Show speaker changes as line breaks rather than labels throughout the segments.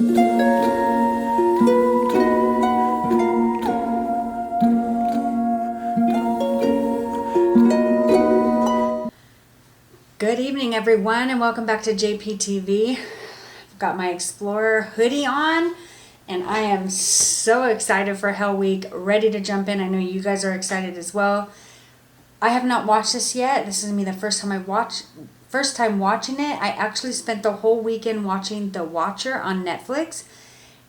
Good evening, everyone, and welcome back to JPTV. I've got my Explorer hoodie on, and I am so excited for Hell Week, ready to jump in. I know you guys are excited as well. I have not watched this yet. This is gonna be the first time watching it. I actually spent the whole weekend watching The Watcher on Netflix.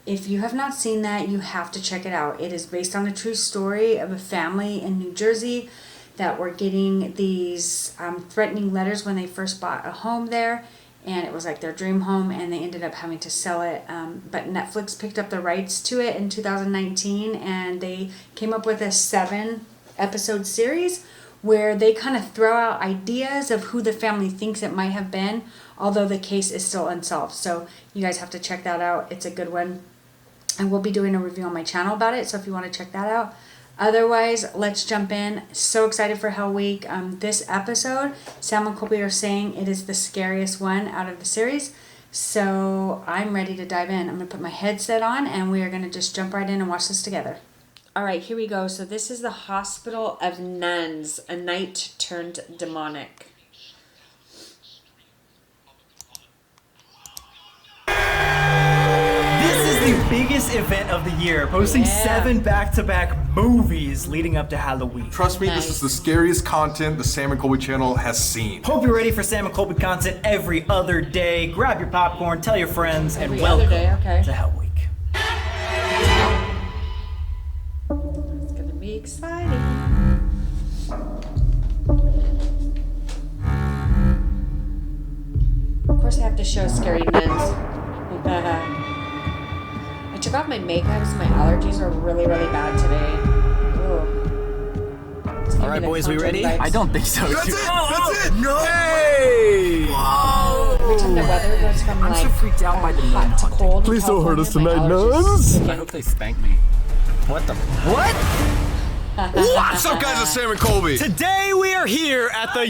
If you have not seen that, you have to check it out. It is based on a true story of a family in New Jersey that were getting these threatening letters when they first bought a home there, and it was like their dream home, and they ended up having to sell it. But Netflix picked up the rights to it in 2019, and they came up with a 7-episode series where they kind of throw out ideas of who the family thinks it might have been, although the case is still unsolved. So you guys have to check that out. It's a good one, and we'll be doing a review on my channel about it, so if you want to check that out. Otherwise, let's jump in. So excited for Hell Week. This episode, Sam and Colby are saying it is the scariest one out of the series. So I'm ready to dive in. I'm going to put my headset on, and we are going to just jump right in and watch this together. All right, here we go. So this is the Hospital of Nuns, a night turned demonic.
The biggest event of the year, posting 7 back-to-back movies leading up to Halloween.
Trust me, This is the scariest content the Sam and Colby channel has seen.
Hope you're ready for Sam and Colby content every other day. Grab your popcorn, tell your friends, and
Every
welcome
other day, okay.
to Hell Week.
It's gonna be exciting. Of course I have to show scary nuns. I took off my makeup because my allergies are really, really bad today.
All right, boys, we ready?
I don't think so.
That's it! That's it!
No!
Hey!
Whoa!
Every time the weather goes from
I'm so freaked out by the nun
hot to
hunting.
cold.
Please don't hurt us tonight,
California, my allergies
nuns.
I hope they spank me. What the? What?
What's up, guys? It's Sam and Colby.
Today we are here at the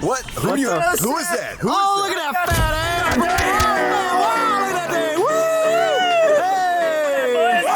What? Who is that? Who is that?
Oh, look at that fat ass! Wow, look at that thing! Woo! Hey!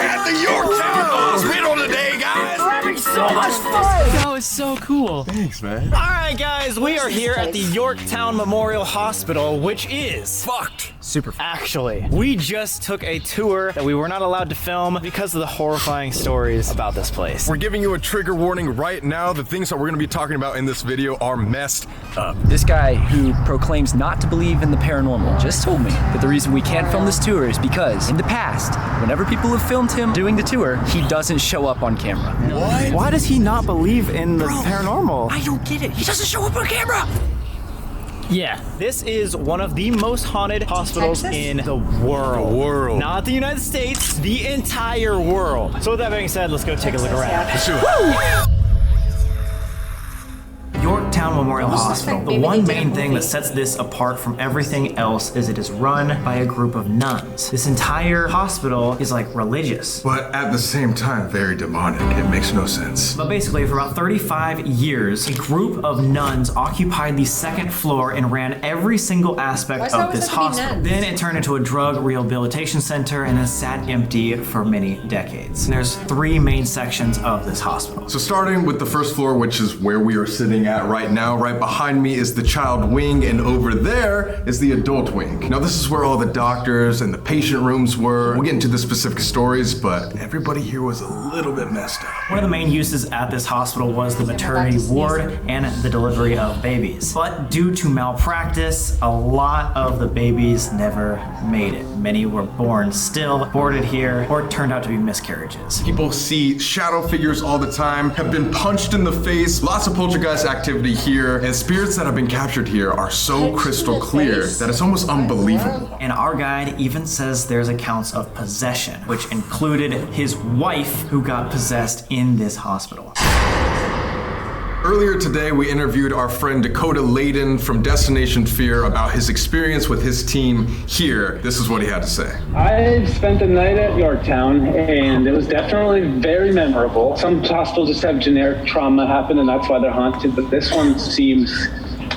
At the Yorktown Hospital today, guys.
We're having so much fun! That was so cool.
Thanks, man.
All right, guys, we are here at the Yorktown Memorial Hospital, which is
Fucked.
Super fun.
actually, we just took a tour that we were not allowed to film because of the horrifying stories about this place.
We're giving you a trigger warning right now. The things that we're going to be talking about in this video are messed up.
This guy who proclaims not to believe in the paranormal just told me that the reason we can't film this tour is because in the past, whenever people have filmed him doing the tour, he doesn't show up on camera.
What?
Why does he not believe in the paranormal?
I don't get it. He doesn't show up on camera.
Yeah, this is one of the most haunted hospitals
Texas?
in the world.
The world.
Not the United States, the entire world. So with that being said, let's go take a look around.
Let's do it.
Yorktown Memorial
Almost
Hospital.
like
The
maybe
one
they did a
main thing
movie.
that sets this apart from everything else is it is run by a group of nuns. This entire hospital is like religious.
But at the same time, very demonic. It makes no sense.
But basically, for about 35 years, a group of nuns occupied the second floor and ran every single
Why
aspect
does it
of
always
this
have to be
hospital.
nuns?
Then it turned into a drug rehabilitation center and then sat empty for many decades. And there's 3 main sections of this hospital.
So starting with the first floor, which is where we are sitting at right now, right behind me is the child wing, and over there is the adult wing. Now this is where all the doctors and the patient rooms were. We'll get into the specific stories, but everybody here was a little bit messed up.
One of the main uses at this hospital was the maternity ward and the delivery of babies. But due to malpractice, a lot of the babies never made it. Many were born still, aborted here, or turned out to be miscarriages.
People see shadow figures all the time, have been punched in the face, lots of poltergeist activity here, and spirits that have been captured here are so
Punched in
crystal
the
clear
face?
that it's almost unbelievable.
And our guide even says there's accounts of possession, which included his wife who got possessed in this hospital.
Earlier today, we interviewed our friend Dakota Layden from Destination Fear about his experience with his team here. This is what he had to say.
I spent the night at Yorktown, and it was definitely very memorable. Some hospitals just have generic trauma happen, and that's why they're haunted, but this one seems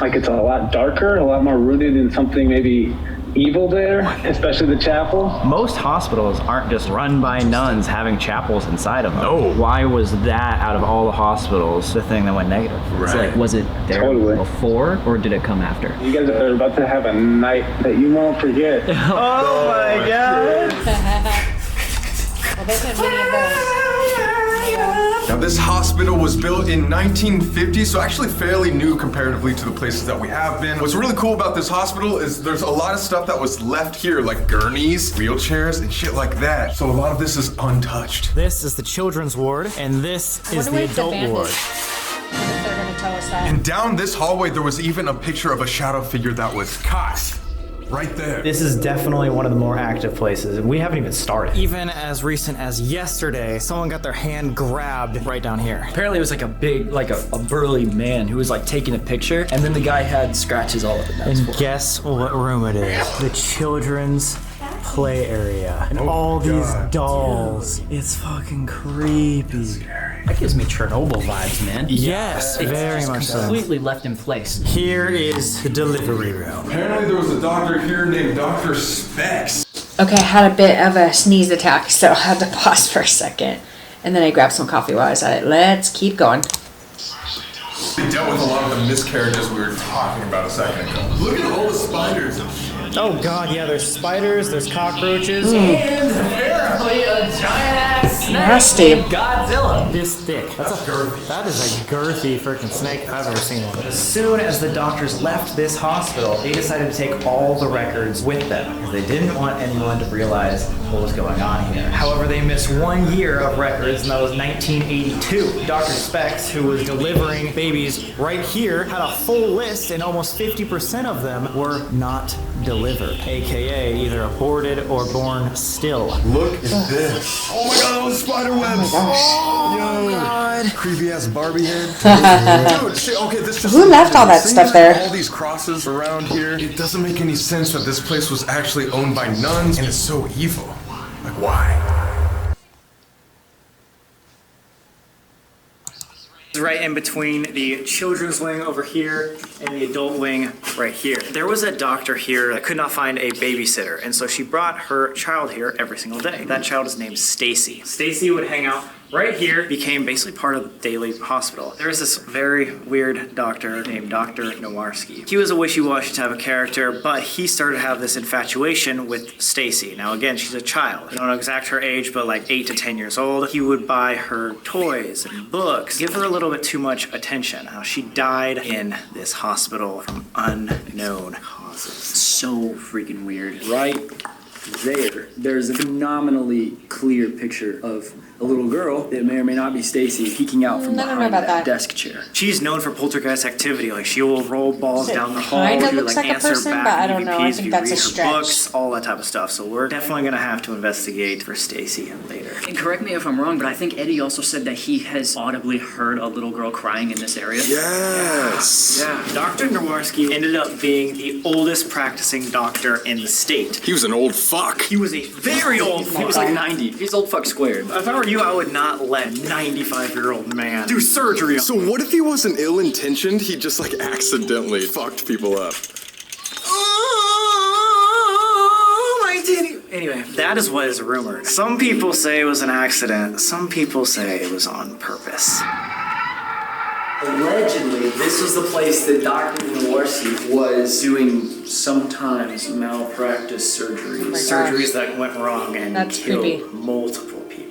like it's a lot darker, a lot more rooted in something maybe evil there, especially the chapel.
Most hospitals aren't just run by nuns having chapels inside of them.
No.
Why was that out of all the hospitals the thing that went negative?
It's like, was it there
Totally.
before or did it come after?
You guys are about to have a night that you won't forget.
Oh my god!
Well, there's been many of those.
Now this hospital was built in 1950, so actually fairly new comparatively to the places that we have been. What's really cool about this hospital is there's a lot of stuff that was left here, like gurneys, wheelchairs, and shit like that. So a lot of this is untouched.
This is the children's ward, and this is the adult ward.
If they're gonna tell us that.
And down this hallway, there was even a picture of a shadow figure that was caught right there.
This is definitely one of the more active places, and we haven't even started. Even as recent as yesterday, someone got their hand grabbed right down here.
Apparently it was like a big, like a burly man who was like taking a picture, and then the guy had scratches all over the
And guess what room it is? The children's play area. And all these dolls. It's fucking creepy.
That gives me Chernobyl vibes, man.
Yes, very much so.
Completely left in place.
Here is the delivery room.
Apparently there was a doctor here named Dr. Specs.
Okay, I had a bit of a sneeze attack, so I had to pause for a second. And then I grabbed some coffee while I was at it. Let's keep going.
They dealt with a lot of the miscarriages we were talking about a second ago. Look at all the spiders.
Oh god, yeah, there's spiders, there's cockroaches.
And apparently a giant-ass snake
Nasty.
named Godzilla.
This thick. That is a girthy freaking snake if I've ever seen one.
As soon as the doctors left this hospital, they decided to take all the records with them because they didn't want anyone to realize what was going on here. However, they missed 1 year of records, and that was 1982.
Dr. Specs, who was delivering babies right here, had a full list, and almost 50% of them were not delivered, aka either aborted or born still.
Look at this. Oh my god, those spider webs. Oh my god. Creepy ass Barbie head. Dude, see, okay, this just.
Who left all that stuff there?
All these crosses around here. It doesn't make any sense that this place was actually owned by nuns and it's so evil. Like, why?
Right in between the children's wing over here and the adult wing right here. There was a doctor here that could not find a babysitter, and so she brought her child here every single day. That child is named Stacy. Stacy would hang out right here, became basically part of the daily hospital. There was this very weird doctor named Dr. Nowarski. He was a wishy-washy type of character, but he started to have this infatuation with Stacy. Now again, she's a child. I don't know exact her age, but like 8 to 10 years old. He would buy her toys and books, give her a little bit too much attention. Now she died in this hospital from unknown causes.
So freaking weird. Right there's a phenomenally clear picture of a little girl that may or may not be Stacy peeking out from
I don't know
behind
about
that
that.
desk chair.
She's known for poltergeist activity. Like she will roll balls down the hall.
kinda
She would
looks
like
like a
answer
person,
back
but I don't know. I
EVPs
think
if
that's
you
a
read her
stretch.
books, all that type of stuff. So we're definitely gonna have to investigate for Stacy later.
And correct me if I'm wrong, but I think Eddie also said that he has audibly heard a little girl crying in this area.
Yes.
Yeah, Dr. Nowarski ended up being the oldest practicing doctor in the state.
He was an old fuck.
He was a very old
He was like 90. He's old fuck squared.
If I were you, I would not let a 95-year-old man do surgery on.
So what if he wasn't ill-intentioned? He just like accidentally fucked people up.
Oh, my titty. Anyway, that is what is rumored. Some people say it was an accident. Some people say it was on purpose.
Allegedly, this was the place that Dr. Nowarski was doing sometimes malpractice surgeries.
Surgeries that went wrong and
That's
killed
creepy.
multiple people.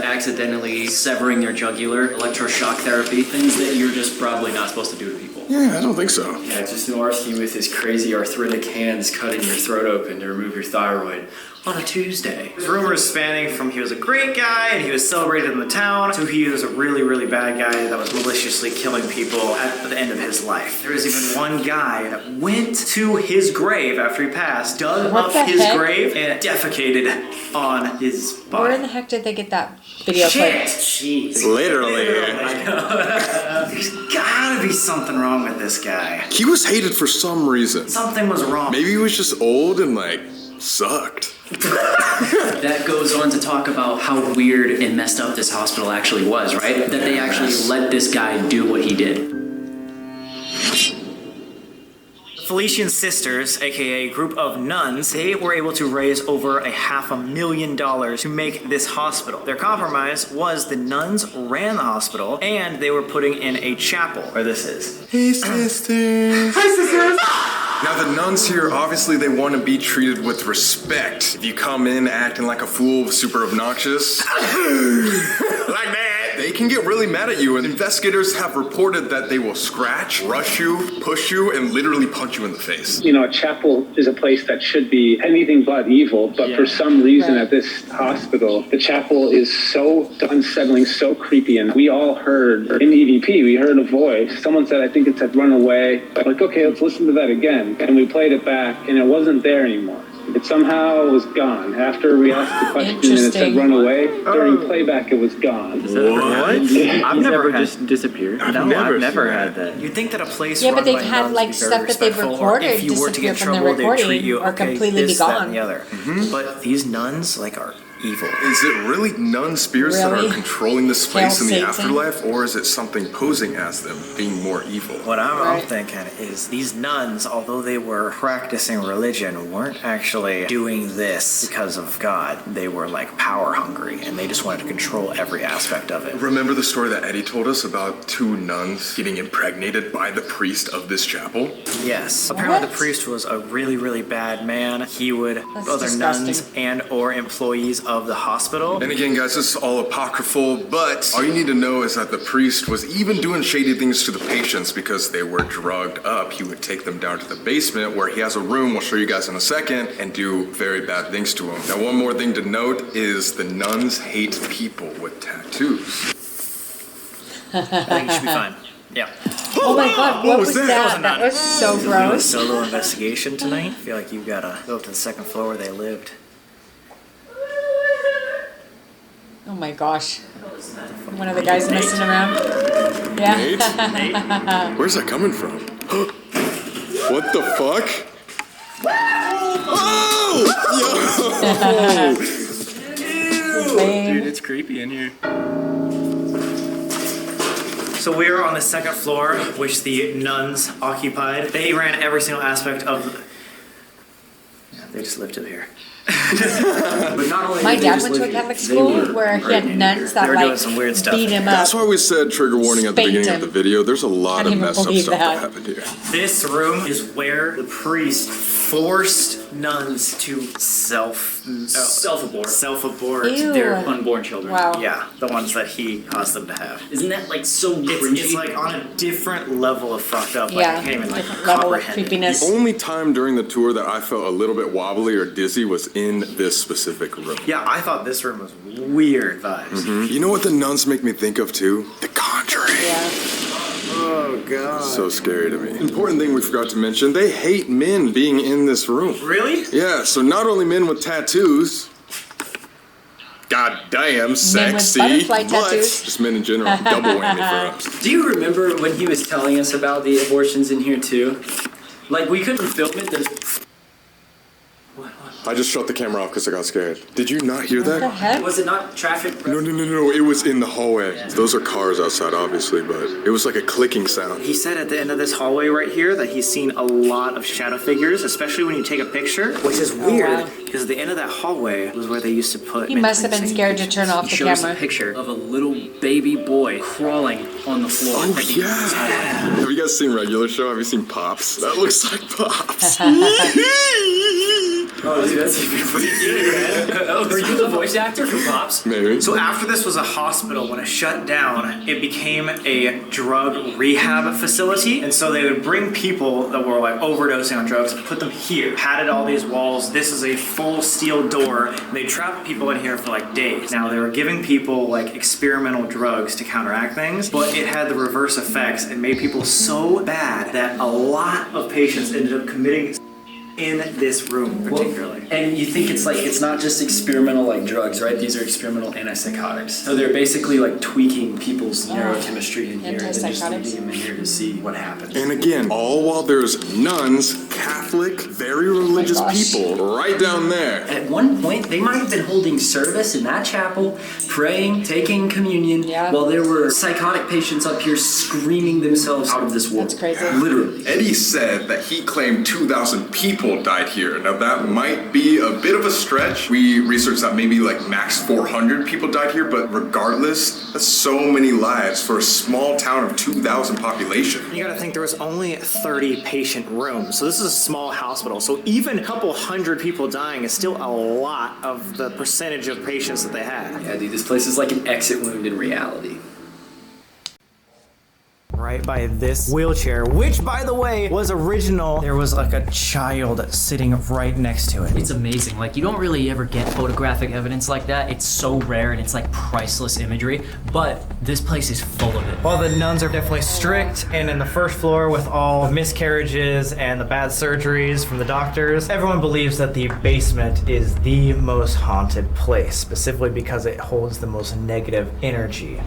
Accidentally severing their jugular, electroshock therapy, things that you're just probably not supposed to do to people.
Yeah, I don't think so.
Yeah, just Nowarski with his crazy arthritic hands cutting your throat open to remove your thyroid on a Tuesday.
There's rumors spanning from he was a great guy and he was celebrated in the town to he was a really, really bad guy that was maliciously killing people at the end of his life. There was even one guy that went to his grave after he passed, dug
What
up
the
his
heck?
grave and defecated on his body.
Where in the heck did they get that video
Shit!
clip?
Jeez.
Literally.
There's gotta be something wrong with this guy.
He was hated for some reason.
Something was wrong.
Maybe he was just old and like sucked.
That goes on to talk about how weird and messed up this hospital actually was, right? That they actually let this guy do what he did.
Felician Sisters, aka a group of nuns, they were able to raise over $500,000 to make this hospital. Their compromise was the nuns ran the hospital and they were putting in a chapel, where this is.
Hey, sisters. Hi, sisters. Now, the nuns here, obviously, they want to be treated with respect. If you come in acting like a fool, super obnoxious, like that, they can get really mad at you. And investigators have reported that they will scratch, rush you, push you, and literally punch you in the face.
You know, a chapel is a place that should be anything but evil, but for some reason at this hospital, the chapel is so unsettling, so creepy. And we all heard in EVP, we heard a voice. Someone said, I think it said run away. Like, okay, let's listen to that again. And we played it back, and it wasn't there anymore. It somehow was gone. After we asked the question and it said run away, during playback it was gone.
What? I've never just disappeared.
No, I've never had that.
You'd think that a place
Yeah,
run
but they've
by
had
nuns
like
would be very
stuff that they've
respectful, or
recorded
if you were to
disappear
get
from the
trouble, they'd treat
recording
you
or
okay,
completely be
this, that,
gone.
and the other. But these nuns like are evil.
Is it really nun spirits that
Really?
are controlling this place in the
Satan?
afterlife, or is it something posing as them, being more evil?
What I'm
Right.
thinking is these nuns, although they were practicing religion, weren't actually doing this because of God. They were like power hungry and they just wanted to control every aspect of it.
Remember the story that Eddie told us about 2 nuns getting impregnated by the priest of this chapel?
Yes. Apparently the
What?
priest was a really, really bad man. He would
That's
other
disgusting.
nuns and or employees of the hospital.
And again, guys, this is all apocryphal, but all you need to know is that the priest was even doing shady things to the patients because they were drugged up. He would take them down to the basement where he has a room, we'll show you guys in a second, and do very bad things to them. Now, one more thing to note is the nuns hate people with tattoos.
I think you should be fine. Yeah.
Oh my god, what was
that?
that? That was so
Do a
gross.
solo investigation tonight. I feel like you've got to go up to the second floor where they lived.
Oh my gosh. One of the guys messing around. Yeah.
Nate? Where's that coming from? What the fuck? Oh!
Dude, it's creepy in here.
So we are on the second floor, which the nuns occupied. They ran every single aspect of. Yeah, they just lived up here.
But not only
My
did they
dad
just
went to a
live
Catholic
here, they
school
were
where he
right
had
in
nuns
here.
They
that
were
like
doing some weird stuff.
beat him up.
That's why we said trigger warning at the
Spanked
beginning of
him.
the video. There's a lot
Can't
of
even
messed up
believe
stuff that
that.
happened here.
This room is where the priest forced nuns to self-abort
Ew.
their
Unborn children.
Wow.
yeah, the ones that he caused them to have.
Isn't that like so
It's
cringy?
like on a different level of fucked up. Like,
Yeah.
I can't even like
Different level of
comprehend it.
creepiness.
Only time during the tour that I felt a little bit wobbly or dizzy was in this specific room.
Yeah, I thought this room was weird vibes.
You know what the nuns make me think of too? The Conjuring.
Yeah.
Oh god.
So scary to me. Important thing we forgot to mention, they hate men being in this room.
Really?
Yeah, so not only men with tattoos, god damn, sexy,
butterfly
but
tattoos.
just men in general, double whammy for us.
Do you remember when he was telling us about the abortions in here too? Like we couldn't film it. There's...
I just shut the camera off because I got scared. Did you not hear
What the
that?
heck?
Was it not traffic?
No, it was in the hallway. Those are cars outside, obviously, but it was like a clicking sound.
He said at the end of this hallway right here that he's seen a lot of shadow figures, especially when you take a picture, which is weird
wow.
because at the end of that hallway was where they used to put.
He must have been scared to turn off the
Shows a
camera.
picture of a little baby boy crawling on the floor.
Oh, yeah. Have you guys seen Regular Show? Have you seen Pops? That looks like Pops.
Oh, dude, that's even Are you the voice actor for Pops?
Maybe.
So after this was a hospital, when it shut down, it became a drug rehab facility. And so they would bring people that were like overdosing on drugs and put them here, padded all these walls. This is a full steel door. And they trapped people in here for like days. Now they were giving people like experimental drugs to counteract things, but it had the reverse effects and made people so bad that a lot of patients ended up committing in this room particularly.
And you think it's like, it's not just experimental like drugs, right? These are experimental antipsychotics. So they're basically like tweaking people's neurochemistry in here and then just
Antipsychotics.
leaving them in here to see what happens.
And again, all while there's nuns, Catholic, very very religious people right down there.
At one point, they might have been holding service in that chapel, praying, taking communion, while there were psychotic patients up here screaming themselves out of this world.
That's crazy.
Literally.
Eddie said that he claimed 2,000 people died here. Now that might be a bit of a stretch. We researched that maybe like max 400 people died here, but regardless, that's so many lives for a small town of 2,000 population.
You gotta think there was only 30 patient rooms, so this is a small hospital. So even a couple hundred people dying is still a lot of the percentage of patients that they had.
Yeah, dude, this place is like an exit wound in reality.
Right by this wheelchair, which by the way was original. There was like a child sitting right next to it.
It's amazing. Like, you don't really ever get photographic evidence like that. It's so rare and it's like priceless imagery, but this place is full of it.
While the nuns are definitely strict and in the first floor with all the miscarriages and the bad surgeries from the doctors, everyone believes that the basement is the most haunted place, specifically because it holds the most negative energy.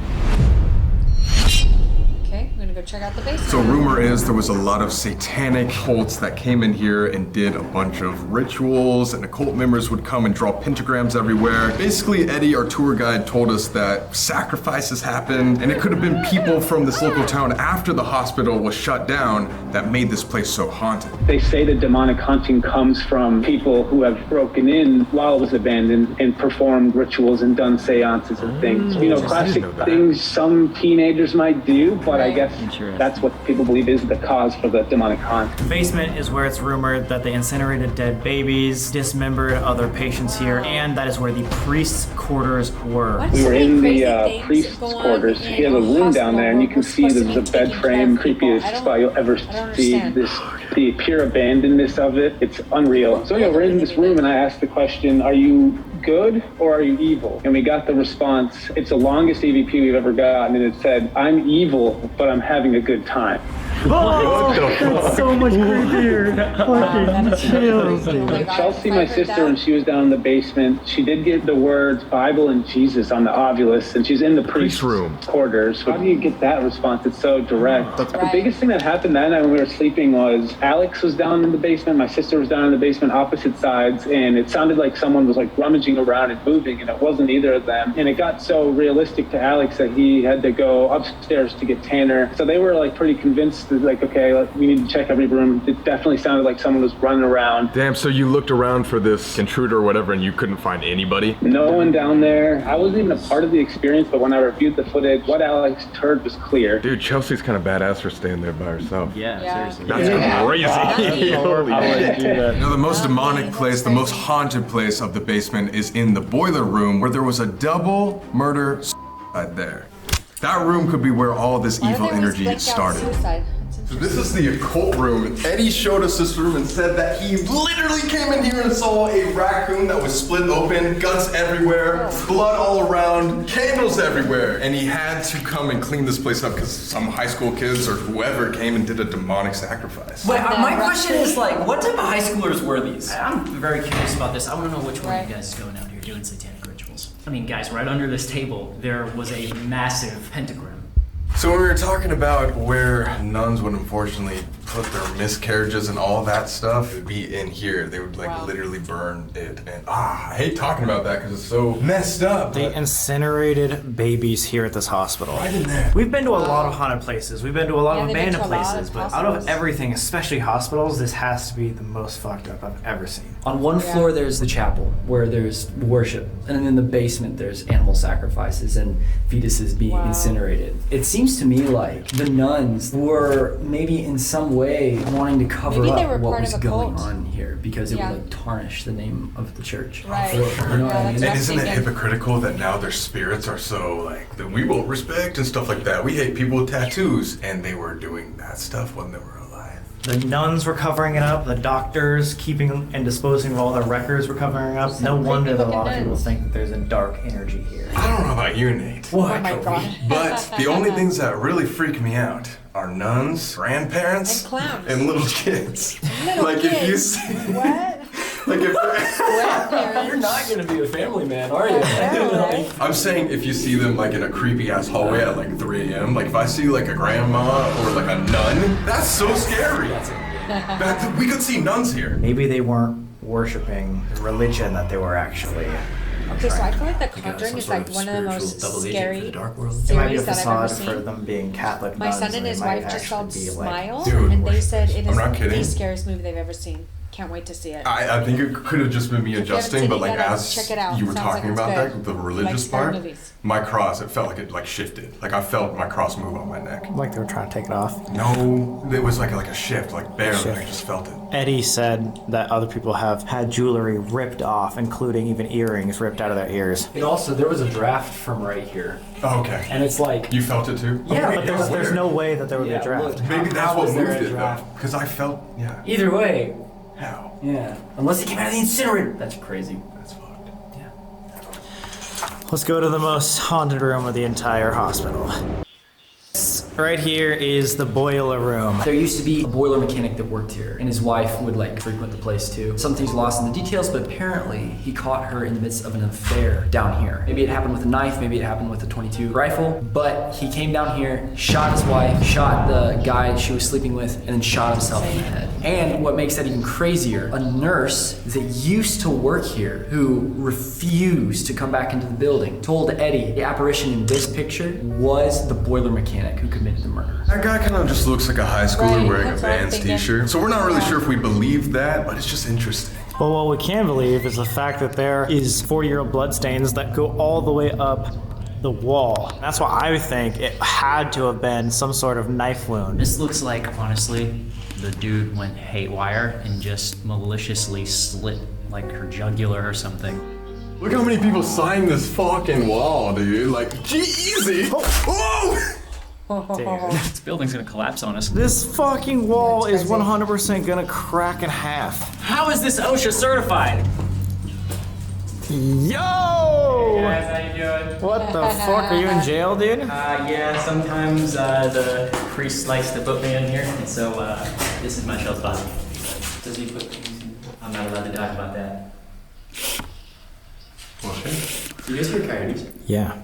Okay, I'm gonna go check out the basement.
So rumor is there was a lot of satanic cults that came in here and did a bunch of rituals, and occult members would come and draw pentagrams everywhere. Basically, Eddie, our tour guide, told us that sacrifices happened, and it could have been people from this local town after the hospital was shut down that made this place so haunted.
They say the demonic haunting comes from people who have broken in while it was abandoned and performed rituals and done seances and things. You know, classic things some teenagers might do, but I guess that's what people believe is the cause for the demonic haunt.
The basement is where it's rumored that they incinerated dead babies, dismembered other patients here, and that is where the priest's quarters were.
We were in the priest's quarters. He has a room down there, and you can see there's a bed frame, creepiest spot you'll ever see. The pure abandonedness of it, it's unreal. So we're in this room, and I asked the question, are you good or are you evil? And we got the response, it's the longest EVP we've ever gotten, and it said, I'm evil, but I'm having a good time.
Oh, that's so much creepier.
Chelsea, my sister, when she was down in the basement, she did get the words Bible and Jesus on the ovulus, and she's in the priest's room quarters. How do you get that response? It's so direct. The biggest thing that happened that night when we were sleeping was Alex was down in the basement, my sister was down in the basement, opposite sides, and it sounded like someone was like rummaging around and moving, and it wasn't either of them. And it got so realistic to Alex that he had to go upstairs to get Tanner. So they were like pretty convinced that, like, okay, we need to check every room. It definitely sounded like someone was running around.
Damn, so you looked around for this intruder or whatever and you couldn't find anybody?
No one down there. I wasn't even a part of the experience, but when I reviewed the footage, what Alex heard was clear.
Dude, Chelsea's kind of badass for staying there by herself.
Yeah. Seriously.
That's crazy. Holy shit.
You know, the most demonic place, the most haunted place of the basement is in the boiler room, where there was a double murder suicide there. That room could be where all this evil energy started. So this is the occult room. Eddie showed us this room and said that he literally came in here and saw a raccoon that was split open, guts everywhere, blood all around, candles everywhere, and he had to come and clean this place up because some high school kids or whoever came and did a demonic sacrifice.
Wait, my question is, like, what type of high schoolers were these? I'm very curious about this. I want to know which one of you guys is going out here doing satanic rituals. I mean, guys, right under this table, there was a massive pentagram.
So we were talking about where nuns would unfortunately put their miscarriages and all that stuff. It would be in here. They would literally burn it. And I hate talking about that because it's so messed up.
They incinerated babies here at this hospital.
Right in there.
We've been to a lot of haunted places. We've been to a lot of abandoned places, but out of everything, especially hospitals, this has to be the most fucked up I've ever seen.
On one floor, there's the chapel where there's worship, and then in the basement, there's animal sacrifices and fetuses being incinerated. It seems to me like the nuns were maybe in some way wanting to cover up what was going on here because it would like tarnish the name of the church.
Right.
You know what I mean?
And isn't it hypocritical that now their spirits are so like that we won't respect and stuff like that? We hate people with tattoos, and they were doing that stuff when they were alive.
The nuns were covering it up. The doctors keeping and disposing of all their records were covering it up. No wonder that a lot of people think that there's a dark energy here.
I don't know about you, Nate.
Oh my God.
But the only things that really freak me out are nuns, grandparents,
and clowns,
and little kids.
If
you see,
what?
like if
You're not gonna be a family man, are you?
I'm saying if you see them like in a creepy ass hallway at like 3 a.m. Like if I see like a grandma or like a nun, that's so scary. We could see nuns here.
Maybe they weren't worshiping the religion that they were actually.
Okay, so I feel like The Conjuring is like one of the most scary
It might be a
series that I've ever
facade for
seen.
them being Catholic
My
nuns,
son and his
they might
wife just saw
actually be,
Smile,
Dude,
and they said it
I'm
is
not
the
kidding.
scariest movie they've ever seen. Can't wait to see it.
I think it could have just been me
If you haven't
adjusting,
seen
but
it
like
yet,
as
check it out.
you were
Sounds like
talking
it's
about
good.
that, the
Like
religious
scary
part,
movies.
my cross, it felt like it like shifted. Like I felt my cross move on my neck.
Like they were trying to take it off.
No, it was like a shift, like barely. I just felt it.
Eddie said that other people have had jewelry ripped off, including even earrings ripped out of their ears.
And also, there was a draft from right here.
Oh, okay.
And it's like...
You felt it too?
Yeah,
Okay,
but
There's no way that there would be a draft.
Maybe that's
How
what
was there
moved
a
it though.
draft?
Because I felt, yeah.
Either way.
How?
Yeah. Unless he came out of the incinerator. That's crazy.
That's fucked.
Yeah.
Let's go to the most haunted room of the entire hospital. Right here is the boiler room.
There used to be a boiler mechanic that worked here, and his wife would like frequent the place too. Something's lost in the details, but apparently he caught her in the midst of an affair down here. Maybe it happened with a knife, maybe it happened with a .22 rifle, but he came down here, shot his wife, shot the guy she was sleeping with, and then shot himself in the head. And what makes that even crazier, a nurse that used to work here, who refused to come back into the building, told Eddie the apparition in this picture was the boiler mechanic who committed the murder.
That guy kind of just looks like a high schooler
Right,
wearing a
that's what I'm
Vans
thinking.
t-shirt. So we're not really sure if we believe that, but it's just interesting.
But what we can believe is the fact that there is 40-year-old bloodstains that go all the way up the wall. That's why I think it had to have been some sort of knife wound.
This looks like, honestly, the dude went haywire and just maliciously slit like her jugular or something.
Look how many people signed this fucking wall, dude. Like, easy. Oh!
This building's gonna collapse on us.
This fucking wall is 100% gonna crack in half.
How is this OSHA certified?
Yo!
Guys, how you doing?
What the fuck? Are you in jail, dude?
Yeah, sometimes the priest likes to put me in here, and so this is my shell spot. Does he put things in? I'm not allowed to talk about that.
Okay.
Do you guys hear coyotes?
Yeah.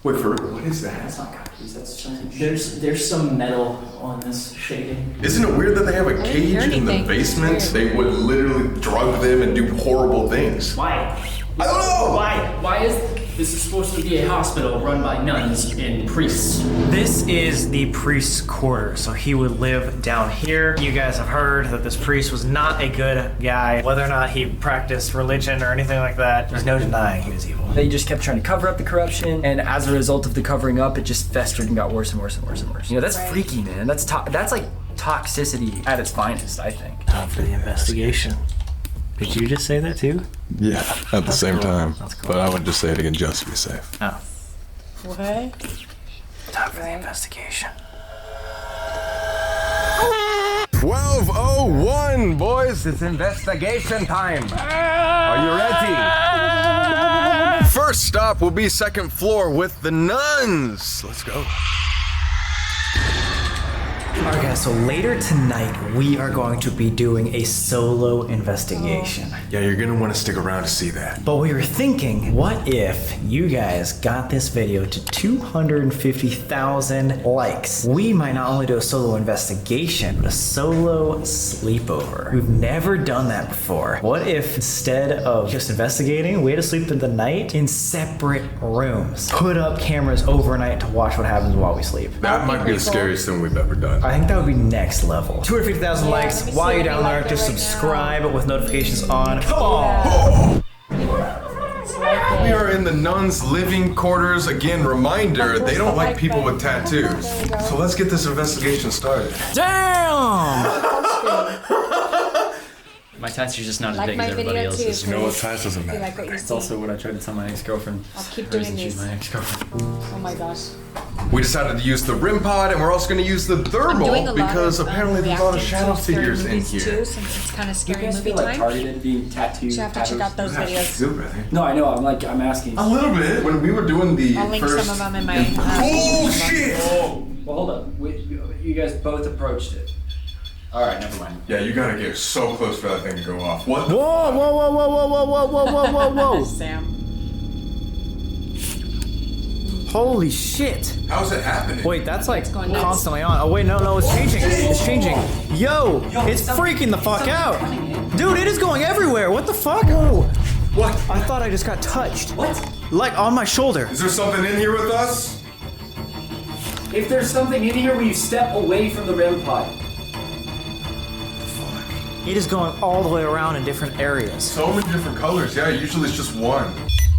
Wait, for what is that?
That's not coyotes, that's something. There's some metal on this shading.
Isn't it weird that they have a
didn't
cage
hear
in the
anything.
basement?
It's
They would literally drug them and do horrible things.
Why?
I don't know!
Why is this is supposed to be a hospital run by nuns and priests?
This is the priest's quarters, so he would live down here. You guys have heard that this priest was not a good guy. Whether or not he practiced religion or anything like that, there's no denying he was evil.
They just kept trying to cover up the corruption, and as a result of the covering up, it just festered and got worse and worse and worse and worse. You know, that's freaky, man. That's like toxicity at its finest, I think.
Time for the investigation. Did you just say that too?
Yeah, at the same time.
That's cool.
But I would just say it again just to be safe.
Oh.
What?
Time for the investigation.
12:01, boys. It's investigation time. Are you ready? First stop will be second floor with the nuns. Let's go.
Alright guys, so later tonight we are going to be doing a solo investigation.
Yeah, you're gonna want to stick around to see that.
But we were thinking, what if you guys got this video to 250,000 likes? We might not only do a solo investigation, but a solo sleepover. We've never done that before. What if instead of just investigating, we had to sleep through the night in separate rooms? Put up cameras overnight to watch what happens while we sleep.
That might be the scariest thing we've ever done.
I think that would be next level. 250,000
Yeah,
likes.
let me see
While
what
you're
we
down there,
like
just
right now.
subscribe with notifications on. Come on!
We are in the nuns' living quarters. Again, reminder, they don't like people with tattoos. So let's get this investigation started.
Damn!
My tattoo's just not as
Like
big
my
as everybody
video
else's.
too.
You know what, size doesn't
You
matter.
like what you
It's
see?
also what I tried to tell my ex-girlfriend.
I'll keep
The reason
doing
she's
these.
my ex-girlfriend.
Oh my gosh.
We decided to use the RIM pod, and we're also going to use the
I'm doing a
thermal
lot
because
of,
apparently there's a lot of
reacting
shadow
to scary
figures in
movies
here.
Too, since it's kind of
You
scary
guys
movie
feel like
time.
targeted being tattooed?
You have to check out those videos.
Good, brother.
No, I know. I'm asking.
A little bit. When we were doing the
I'll link
first...
some of them in my.
Oh, shit!
Well, hold up. You guys both approached it. All right, never mind.
Yeah, you gotta get so close for that thing to go off. What the
Whoa, whoa, whoa, whoa, whoa, whoa, whoa, whoa, whoa, whoa, whoa.
Sam.
Holy shit.
How's it happening?
Wait, that's like
going nuts.
constantly on. Oh wait, no, it's changing. It's changing. Yo, it's freaking the fuck out. Dude, it is going everywhere. What the fuck? Whoa.
What?
I thought I just got touched. What? Like on my shoulder.
Is there something in here with us?
If there's something in here, will you step away from the REM pod?
It is going all the way around in different areas.
So many different colors. Yeah, usually it's just one.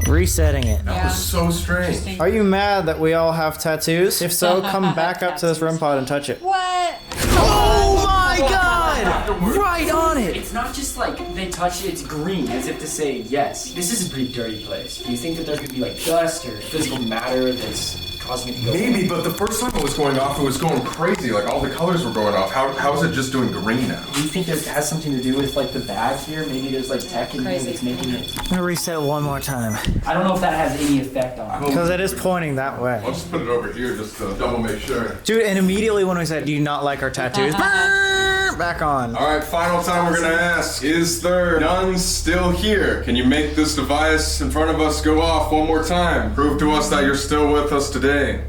Resetting it.
That was so strange.
Are you mad that we all have tattoos? If so, come back up to this REM pod and touch it.
What?
Oh my god! Right on it!
It's not just like they touch it, it's green, as if to say yes. This is a pretty dirty place. Do you think that there's gonna be like dust or physical matter that's causing it to go?
Maybe, but the first time it was going off, it was going crazy. Like all the colors were going off. How is it just doing green now?
Do you think this has something to do with like the bag here? Maybe there's like tech in here that's making it.
I'm gonna reset it one more time.
I don't know if that has any effect on it.
Because it is pointing that way.
I'll just put it over here just to double make sure.
Dude, and immediately when we said, do you not like our tattoos? Back on.
All right, final time we're gonna ask, is there nuns still here? Can you make this device in front of us go off one more time? Prove to us that you're still with us today.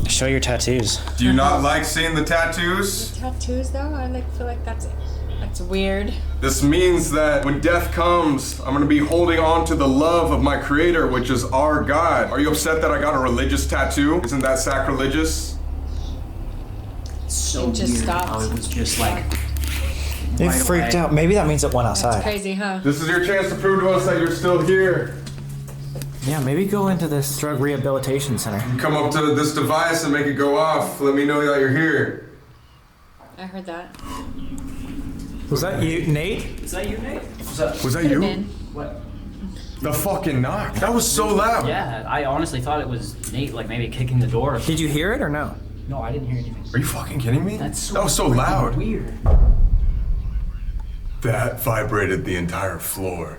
Show your tattoos.
Do you not like seeing the tattoos?
Tattoos though? I feel like that's weird.
This means that when death comes, I'm gonna be holding on to the love of my creator, which is our God. Are you upset that I got a religious tattoo? Isn't that sacrilegious?
So
It just
weird
stopped.
how it was just like
It
right
freaked
away.
out. Maybe that means it went
That's
outside.
crazy, huh?
This is your chance to prove to us that you're still here.
Yeah, maybe go into this drug rehabilitation center.
Come up to this device and make it go off. Let me know that you're here.
I heard that.
Was that you, Nate?
Is that you, Nate?
Was that
Could've
you?
been.
What?
The fucking knock. That was so loud.
Yeah, I honestly thought it was Nate, like maybe kicking the door.
Did you hear it or no?
No, I didn't hear anything.
Are you fucking kidding me?
That's so
that was so loud.
Weird.
That vibrated the entire floor.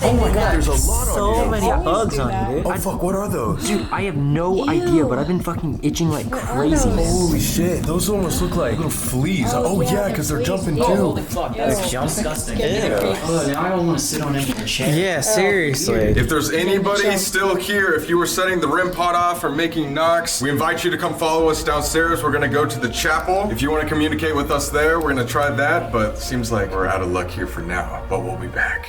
Oh
my god, there's a lot
So
on you.
many
Always
bugs
do
on
that.
you, dude.
Oh fuck, what are those?
Dude, I have no idea, but I've been fucking itching like crazy.
Holy shit, those almost look like little fleas. Oh, yeah, because they're jumping
fleas.
too.
Holy fuck, that's
Ew.
disgusting.
Scared me to creeps.
Ugh, now I don't want to sit on any chair.
Yeah, seriously.
If there's anybody still here, if you were setting the REM pod off or making knocks, we invite you to come follow us downstairs. We're gonna go to the chapel. If you want to communicate with us there, we're gonna try that, but seems like we're out of luck here for now, but we'll be back.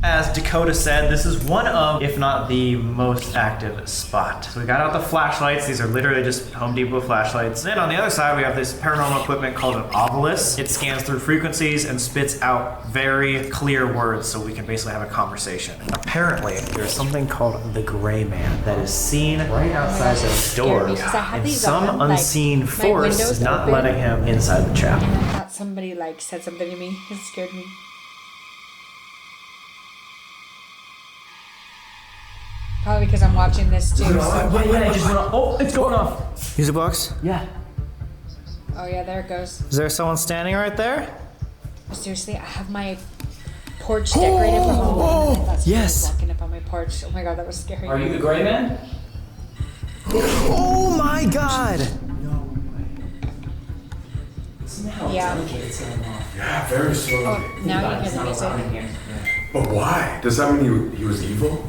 As Dakota said, this is one of, if not the most active spot. So we got out the flashlights. These are literally just Home Depot flashlights. Then on the other side, we have this paranormal equipment called an obelisk. It scans through frequencies and spits out very clear words so we can basically have a conversation. Apparently, there's something called the Gray Man that is seen right outside the door.
Because I have
And
these
some
on, like,
unseen
my
force
windows
is not
open.
letting him inside the chapel.
And I thought somebody like said something to me. It scared me. Probably because I'm watching this too.
Yeah, it just went off. Oh, it's going off.
Music box?
Yeah.
Oh yeah, there it goes.
Is there someone standing right there?
Seriously, I have my porch decorated for Halloween. I thought somebody
yes.
was walking up on my porch. Oh my god, that was scary.
Are you the Gray Man?
Oh my god!
Yeah.
Yeah, very slowly.
Oh, now you hear the music.
But why? Does that mean he was evil?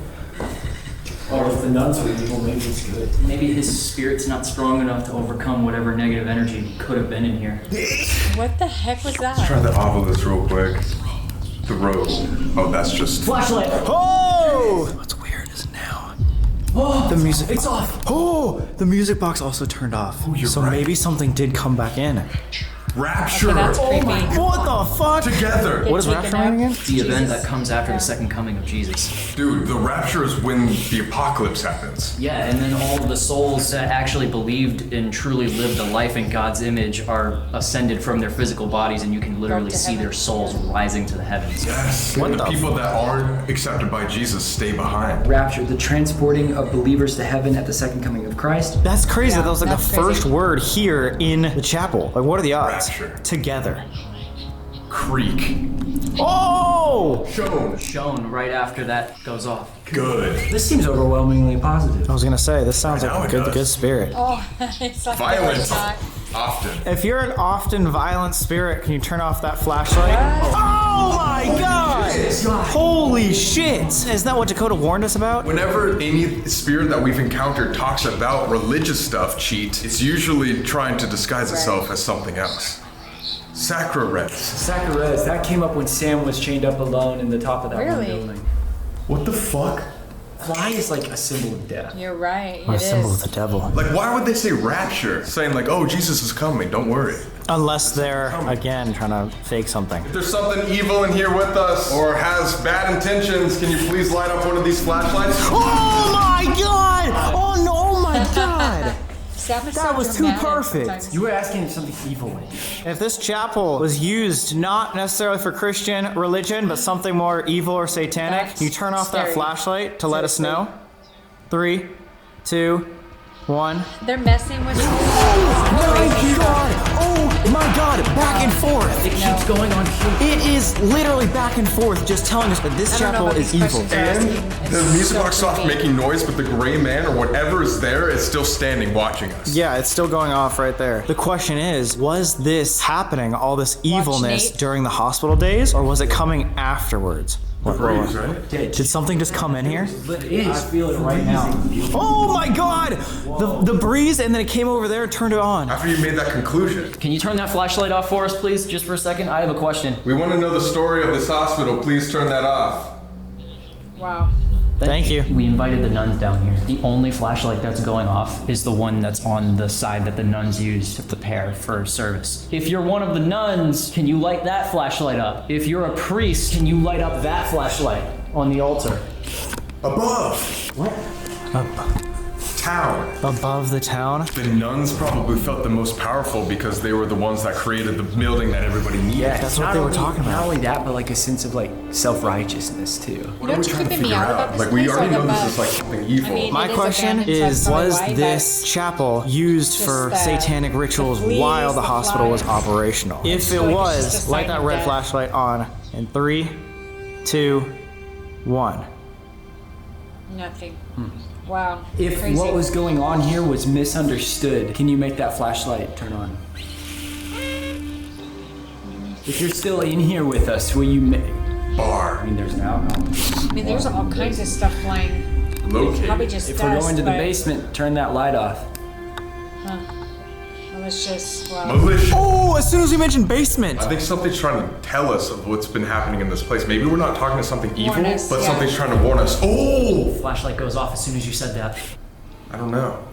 Or if the nuns were evil, maybe it's good.
Maybe his spirit's not strong enough to overcome whatever negative energy could have been in here.
What the heck was
Try
that?
the obelisk real quick. The road. Oh, that's just...
Flashlight!
Oh! What's weird is now.
Oh,
The music.
It's off!
Oh! The music box also turned off.
Oh, you're
so
right.
maybe something did come back in.
Rapture!
Okay, that's creepy.
What the fuck?
Together!
What is
Taken
rapture
out.
again?
The event that comes after the second coming of Jesus.
Dude, the rapture is when the apocalypse happens.
Yeah, and then all of the souls that actually believed and truly lived a life in God's image are ascended from their physical bodies, and you can literally
to
see
heaven.
their souls rising to the heavens.
Yes.
What
And the
the
people that aren't accepted by Jesus stay behind.
Rapture, the transporting of believers to heaven at the second coming of Christ.
That's crazy.
Yeah,
that was like the
that's crazy.
first word here in the chapel. Like, what are the odds?
Rapture.
Together.
Creak.
Oh!
Shown right after that goes off.
Good.
This seems overwhelmingly positive.
I was gonna say, this sounds
I know
like
it
a
does.
good spirit.
Oh, it's like
Violent.
shot.
Often.
If you're an often violent spirit, can you turn off that flashlight? Oh my god! Holy shit! Isn't that what Dakota warned us about?
Whenever any spirit that we've encountered talks about religious stuff, cheat, it's usually trying to disguise itself as something else. Sacrarets.
Saccharets, that came up when Sam was chained up alone in the top of that one
Really?
building.
What the fuck?
Fly is like a symbol of death.
You're right.
Or a
It
symbol of
is.
the devil.
Like, why would they say rapture? Saying like, oh, Jesus is coming, don't worry.
Unless they're, again, trying to fake something.
If there's something evil in here with us, or has bad intentions, can you please light up one of these flashlights?
Oh my god! Oh no, oh my god!
That
was too perfect.
You were asking if something evil went.
If this chapel was used not necessarily for Christian religion, but something more evil or satanic,
That's
you turn off
scary.
that flashlight to let us know. 3, 2, 1.
They're messing with
Oh my god! Back and forth!
It keeps going on here.
It is literally back and forth, just telling us that this
I don't know
chapel
what
is
these
evil.
questions are
And
asking.
the
It's
music
so
box stopped
creepy.
making noise, but the gray man or whatever is there is still standing watching us.
Yeah, it's still going off right there. The question is, was this happening, all this evilness,
Nate.
during the hospital days, or was it coming afterwards?
Breeze, right?
Did something just come in here?
It is. I feel it right now.
Oh my god! The breeze, and then it came over there and turned it on.
After you made that conclusion,
Can you turn that flashlight off for us, please, just for a second? I have a question.
we want to know the story of this hospital. Please turn that off.
Wow.
Thank you.
We invited the nuns down here. The only flashlight that's going off is the one that's on the side that the nuns use to prepare for service. If you're one of the nuns, can you light that flashlight up? If you're a priest, can you light up that flashlight on the altar?
Above.
Up
Town.
above the town?
The nuns probably felt the most powerful because they were the ones that created the building that everybody needed.
Yeah,
That's what they were talking about.
Not only that, but like a sense of like self-righteousness too.
You know
What are we
what's
trying to
creeping me
figure
out about
out?
this
Like, we
place?
already know
Like,
this is like something evil.
I mean,
My
it is
question
abandoned, so
is,
that's probably
was
why,
this chapel used
Just
for
the-
satanic rituals
the fleas,
while the
the
hospital was
flies.
operational? If it
like it's just
was,
a
light
sign
that
of
red
death.
flashlight on in 3, 2, 1.
Nothing. Wow.
If
Crazy.
what was going on here was misunderstood, can you make that flashlight turn on? If you're still in here with us, will you make?
Bar.
I mean, there's an alcohol.
I mean, there's all kinds of stuff flying.
Locate.
Probably just
If
dust,
we're going to the
but-
basement, turn that light off.
Well, it's just, well,
Malicious.
Oh, as soon as you mentioned basement.
I think something's trying to tell us of what's been happening in this place. Maybe we're not talking to something evil,
Warn us,
but
yeah.
something's trying to warn us. Oh!
Flashlight goes off as soon as you said that.
I don't know.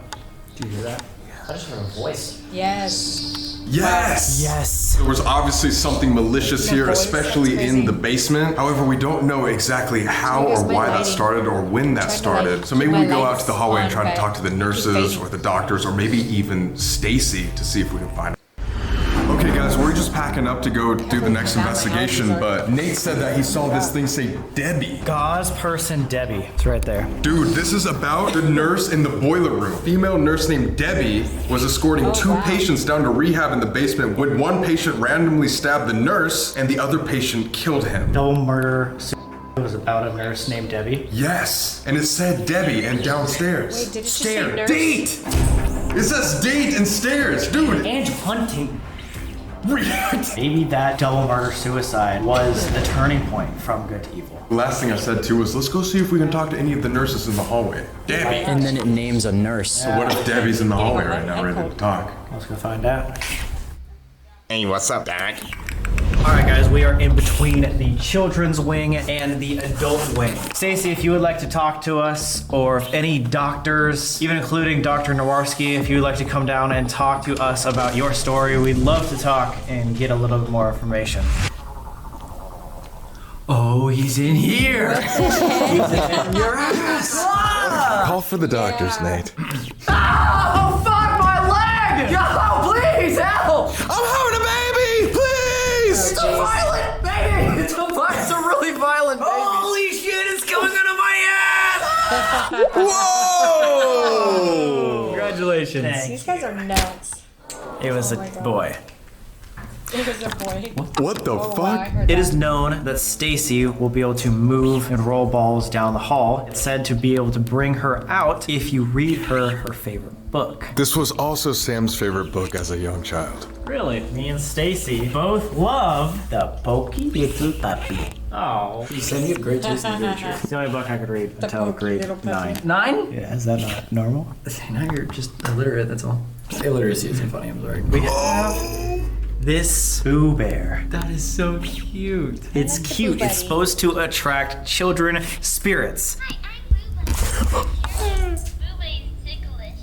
Do you hear that?
I just heard a voice.
yes.
Yes!
Yes.
There was obviously something malicious
The
here,
voice,
especially
that's
in
crazy.
the basement. However, we don't know exactly how
Maybe it's
or
my
why that
lighting.
started or when that
Tried to,
started.
like,
So maybe
keep
we
my
go out
lights
to the hallway and
on,
try to
but
talk to the
keep
nurses
fading.
or the doctors or maybe even Stacy to see if we can find her. Okay, guys, we're just packing up to go do the next investigation, but Nate said that he saw this thing say Debbie.
God's person Debbie. It's right there.
Dude, this is about the nurse in the boiler room. Female nurse named Debbie was escorting two
wow.
patients down to rehab in the basement when one patient randomly stabbed the nurse and the other patient killed him.
Double murder. It was about a nurse named Debbie.
Yes, and it said Debbie and downstairs.
Wait, did it just say nurse?
Date! It says date and stairs, dude.
And hunting.
Maybe that double murder suicide was the turning point from good to evil.
The last thing I said too was, let's go see if we can talk to any of the nurses in the hallway. Debbie.
And then it names a nurse.
So what if Debbie's in the hallway right now ready to talk?
Let's go find out.
Hey, what's up, Doc?
Alright guys, we are in between the children's wing and the adult wing. Stacy, if you would like to talk to us, or if any doctors, even including Dr. Nowarski, if you would like to come down and talk to us about your story, we'd love to talk and get a little bit more information.
Oh, he's in here.
Your ass!
Call for the doctors, Nate.
Oh, fuck my leg! Yo, please, help!
I'm having a baby! Please!
It's a violent baby! It's a really violent baby.
Holy shit, it's coming out of my ass!
Whoa!
Congratulations.
These guys are nuts.
It was a boy.
It was a boy.
What the
Wow, I
fuck?
heard
It
that.
is known that Stacy will be able to move and roll balls down the hall. It's said to be able to bring her out if you read her favorite book.
This was also Sam's favorite book as a young child.
Really? Me and Stacy both love the Pokey Little Puppy. Oh.
You said you have great taste in literature.
It's the only book I could read until
Pokey
grade
Little Puppy.
9.
9?
Yeah, is that not normal?
Now you're just illiterate, that's all. Illiteracy isn't funny, I'm sorry.
We have this Boo Bear.
That is so cute.
It's cute. It's supposed to attract children spirits.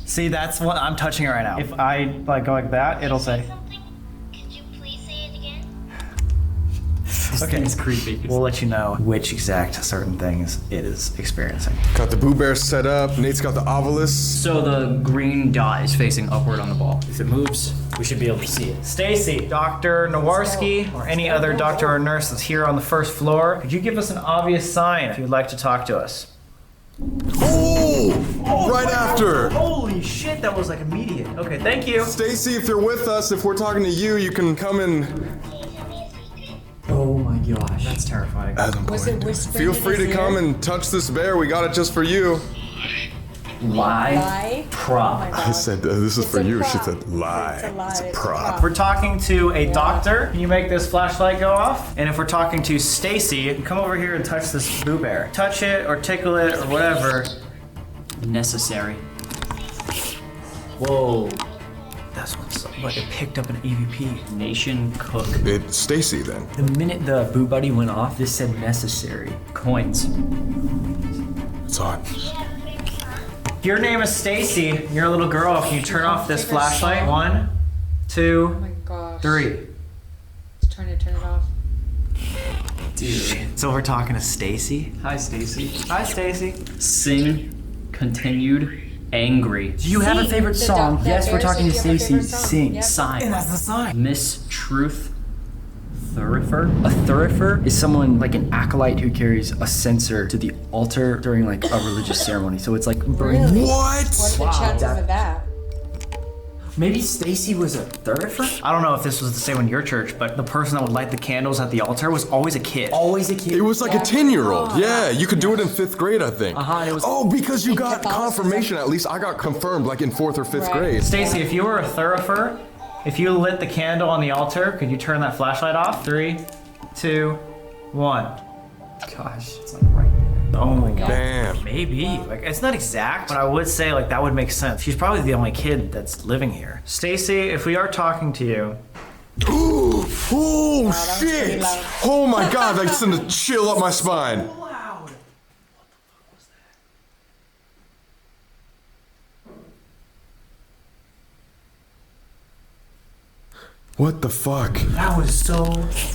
See, that's what I'm touching it right now. If I like go like that, it'll say.
Could you please say it again?
Okay,
It's creepy.
we'll let you know which exact certain things it is experiencing.
Got the Boo Bear set up. Nate's got the obelisk.
So the green dot is facing upward on the ball.
If it moves, we should be able to see it. Stacy, Dr. Nawarski, or any other doctor or nurse that's here on the first floor, could you give us an obvious sign if you'd like to talk to us?
Oh! Right after!
Holy shit, that was like immediate. Okay, thank you.
Stacy, if you're with us, if we're talking to you, you can come and.
Oh my gosh.
That's terrifying.
Adam
Was it whispering
Feel
in
free
his
to
ear?
come and touch this bear. We got it just for you.
Lie.
Lie?
Prop.
Oh my
I
God.
said, this is
It's
for
a
you. She
prop.
said, lie.
It's a lie.
It's a
It's a
prop.
prop.
We're talking to a doctor. Can you make this flashlight go off? And if we're talking to Stacy, come over here and touch this Boo Bear. Touch it or tickle it or whatever.
Necessary.
Whoa. That's what's like it picked up an EVP.
Nation cook.
It's Stacy then.
The minute the Boo Buddy went off, this said necessary.
Coins.
It's on.
Your name is Stacy. You're a little girl. Can you turn off this flashlight? 1,
Oh
2,
my gosh.
3.
It's trying to turn it off.
Dude.
So we're talking to Stacy.
Hi, Stacy.
Hi, Stacy.
Sing. Continued. Angry.
Do you have a
Sing.
favorite
The
song?
doc- the
Yes, we're
bear
talking to
said you have a
Stacy.
favorite song.
Sing.
Yep.
Sign.
That's the sign.
Mistruth. Thurifer.
A thurifer is someone like an acolyte who carries a censer to the altar during like a religious ceremony. So it's like burning.
Really?
What?
What are the chances of that?
Maybe Stacy was a thurifer?
I don't know if this was the same in your church, but the person that would light the candles at the altar was always a kid.
Always a kid.
It was like a 10-year-old. Yeah, you could do it in 5th grade, I think.
and it was.
Oh, because you got
Catholicism.
confirmation. At least I got confirmed like in 4th or 5th
Right.
grade.
Stacy, if you were a thurifer, if you lit the candle on the altar, could you turn that flashlight off? 3, 2, 1.
Gosh, it's like right there.
Oh my god.
Damn.
Maybe. Like it's not exact, but I would say like that would make sense. She's probably the only kid that's living here. Stacy, if we are talking to you,
Ooh, oh
was pretty
shit!
loud.
Oh my god, that's gonna chill up my spine. What the fuck?
that was so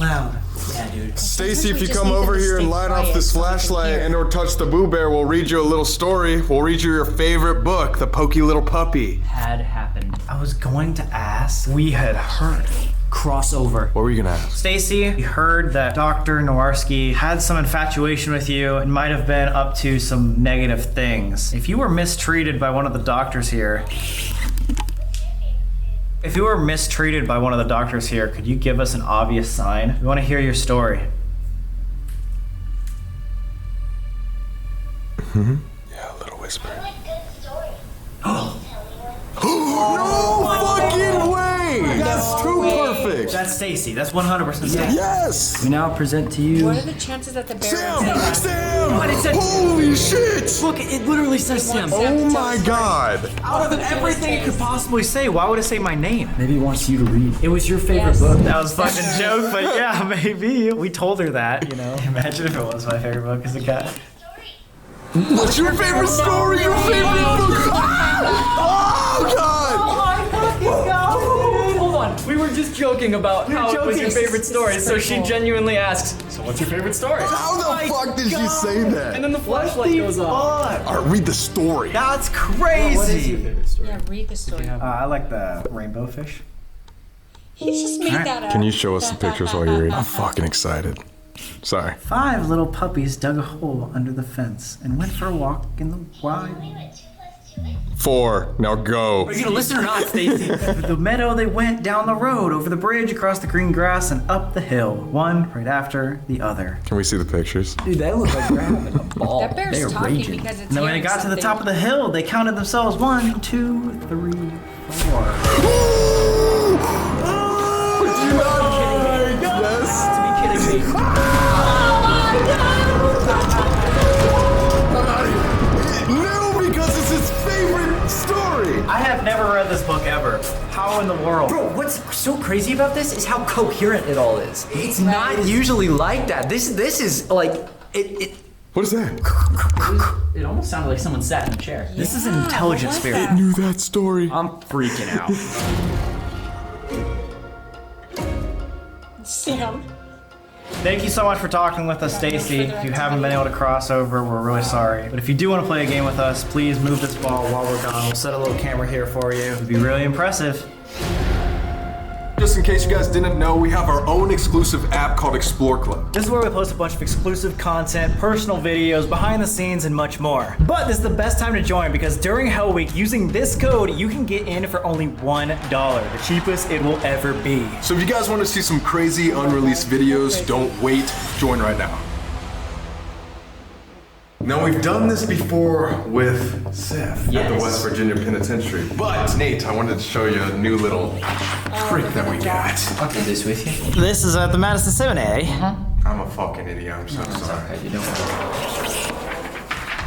loud. Yeah, dude.
Stacy, if
we
you
just
come
need them
over
to
here and
stay
light off
quiet
this
so we can
flashlight
hear.
and or touch the Boo Bear, we'll read you a little story. We'll read you your favorite book, The Pokey Little Puppy.
Had happened.
I was going to ask. We had heard.
Crossover.
What were you gonna ask?
Stacy, we heard that Dr. Nawarski had some infatuation with you and might have been up to some negative things. If you were mistreated by one of the doctors here, could you give us an obvious sign? We want to hear your story.
Yeah, a little whisper.
I like good stories.
No fucking way! That's too perfect!
That's Stacy. That's 100% Stacy.
Yes!
We now present to you.
What are the chances that the bear would say
Sam!
that?
Sam!
But it said-
Holy shit!
Look, it literally says Sam.
Oh my god!
Out of everything it could possibly say, why would it say my name?
Maybe it wants you to read. It was your favorite
Yes.
book.
That was a fucking joke, but yeah, maybe. We told her that, you know. Imagine if it was my favorite book as a cat.
What's your favorite story? Your favorite book? Oh god!
Hold on. We were just joking about how it was your favorite story, so she genuinely asks, so what's your favorite story?
How the fuck did she say that?
And then the flashlight goes off.
Alright, read the story.
That's crazy.
favorite story?
Yeah, read the story.
I like the rainbow fish.
He just made that up.
Can you show us the pictures while you read? I'm fucking excited. Sorry.
5 little puppies dug a hole under the fence and went for a walk in the wide.
4. Now go.
Are you gonna listen or not, Stacy?
The meadow they went, down the road, over the bridge, across the green grass, and up the hill. One right after the other.
Can we see the pictures?
Dude, that looks like they're having a ball.
That bear's
They're
talking
raging.
because it's
And then when they
hearing
got to the
something.
top of the hill, they counted themselves 1, 2, 3, 4.
No, because it's his favorite story.
I have never read this book ever. How in the world?
Bro, what's so crazy about this is how coherent it all is. It's not usually like that. This is like it.
What is that?
It almost sounded like someone sat in a chair.
This is an intelligent
what was
spirit.
that?
Knew that story.
I'm freaking out.
Sam.
Thank you so much for talking with us, Stacy. If you haven't been able to cross over, we're really sorry. But if you do want to play a game with us, please move this ball while we're gone. We'll set a little camera here for you. It'd be really impressive.
Just in case you guys didn't know, we have our own exclusive app called Explore Club.
This is where we post a bunch of exclusive content, personal videos, behind the scenes, and much more. But this is the best time to join because during Hell Week, using this code, you can get in for only $1, the cheapest it will ever be.
So if you guys want to see some crazy unreleased videos, don't wait. Join right now. Now we've done this before with Seth at the West Virginia Penitentiary. But Nate, I wanted to show you a new little trick that we got.
Is this with you?
This is at the Madison Seminary.
I'm a fucking idiot, I'm so sorry.
Okay, you don't worry.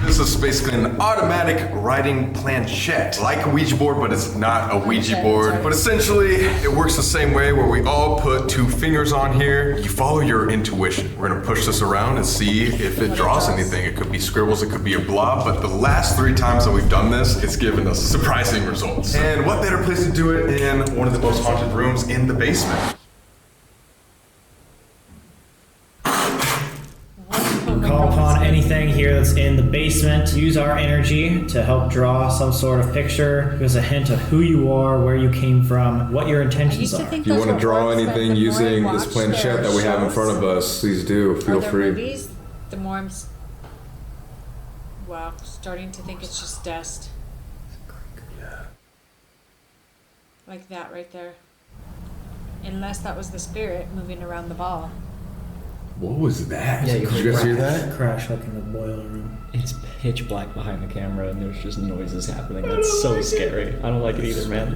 This is basically an automatic writing planchette, like a Ouija board, but it's not a Ouija board. But essentially, it works the same way where we all put 2 fingers on here. You follow your intuition. We're gonna push this around and see if it draws anything. It could be scribbles, it could be a blob, but the last 3 times that we've done this, it's given us surprising results. And what better place to do it in one of the most haunted rooms in the basement?
Call upon anything here that's in the basement. Use our energy to help draw some sort of picture. Give us a hint of who you are, where you came from, what your intentions are.
If you want to draw anything using this planchette that we have in front of us, please do. Feel free.
Movies, the more I'm starting to think it's just dust. Like that right there. Unless that was the spirit moving around the ball.
What was that?
Yeah,
Did you guys hear that?
Crash like in the boiler room.
It's pitch black behind the camera and there's just noises happening. That's so scary. I don't like it either, man.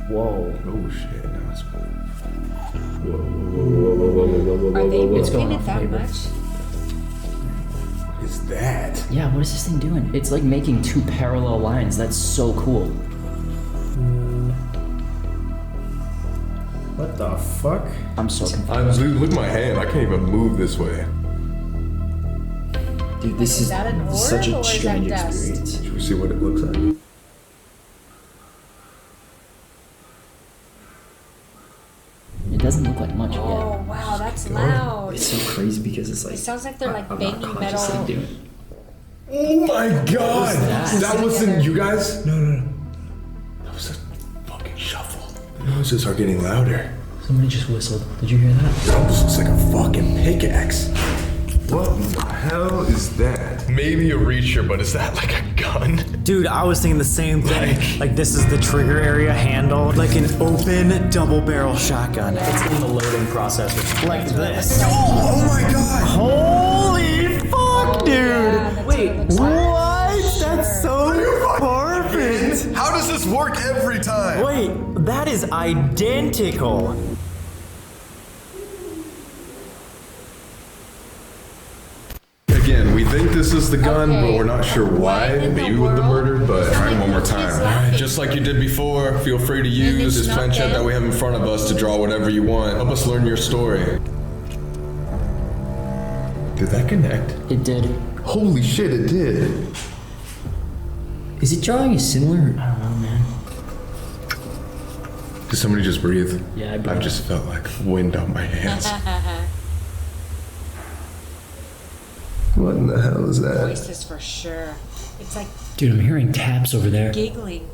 Whoa. Oh shit. Now it's. Whoa.
Are they
It's going
moving it
off
that
labor.
much?
What is that?
Yeah, what is this thing doing? It's like making 2 parallel lines. That's so cool.
What the fuck?
I'm so confused.
Dude, look at my hand. I can't even move this way.
Dude, this is
that an orb
such
or
a
is that
strange
dust?
experience.
Should we see what it looks like?
It doesn't look like much
Oh
yet.
wow, that's loud.
It's so crazy because it's like
It sounds like they're like
I'm
banging
not consciously
metal.
doing it.
Oh my god! That wasn't you guys? No. That was a fucking shuffle. The noises are getting louder.
Somebody just whistled. Did you hear that?
This looks like a fucking pickaxe. What in the hell is that? Maybe a reacher, but is that like a gun?
Dude, I was thinking the same thing. Like this is the trigger area handle, like an open double barrel shotgun.
It's in the loading process.
Like this.
Oh my god!
Holy fuck, dude!
Wait,
What? That's so perfect!
How does this work every time?
Wait, that is identical.
Again, we think this is the gun,
Okay.
but we're not sure why.
What in the
Maybe with the
world?
murder, but try one more
He's
time.
laughing.
Just like you did before, feel free to use
it's
this
not
planchette
dead?
that we have in front of us to draw whatever you want. Help us learn your story. Did that connect?
It did.
Holy shit, it did.
Is it drawing a similar? I don't know, man.
Did somebody just breathe?
Yeah, I
I've
breathed.
just felt like wind on my hands. What in the hell is that?
Voices for sure. It's like
Dude, I'm hearing taps over there.
giggling.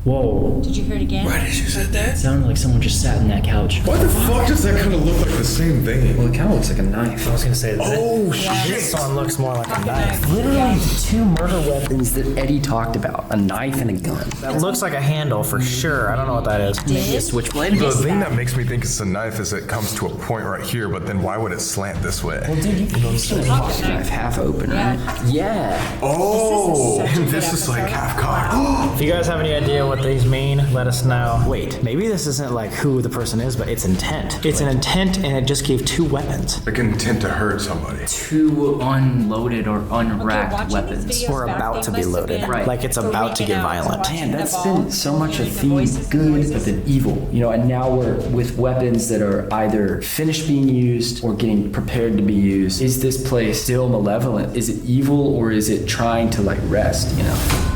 Whoa.
Did you hear it again?
Why did you say that?
It sounded like someone just sat in that couch.
Why the fuck does that kind of look like the same thing?
Well, it kind of looks like a knife.
I was gonna say,
Oh,
this one looks more like a knife.
Literally 2 murder weapons that Eddie talked about. A knife and a gun.
That looks like a handle for sure. I don't know what that is.
Maybe a switchblade?
The thing that makes me think it's a knife is it comes to a point right here, but then why would it slant this way?
Well, dude, you can see the pocket knife half open, right? Yeah.
Oh, and this is like half cocked.
If you guys have any idea what these mean, let us know. Wait, maybe this isn't like who the person is, but it's intent. It's an intent, and it just gave 2 weapons.
Like intent to hurt somebody.
2 unloaded or unracked weapons.
Or about to be loaded.
Right.
Like it's about to get violent.
Man, that's been so much a theme, good but then evil. You know, and now we're with weapons that are either finished being used or getting prepared to be used. Is this place still malevolent? Is it evil or is it trying to like rest, you know?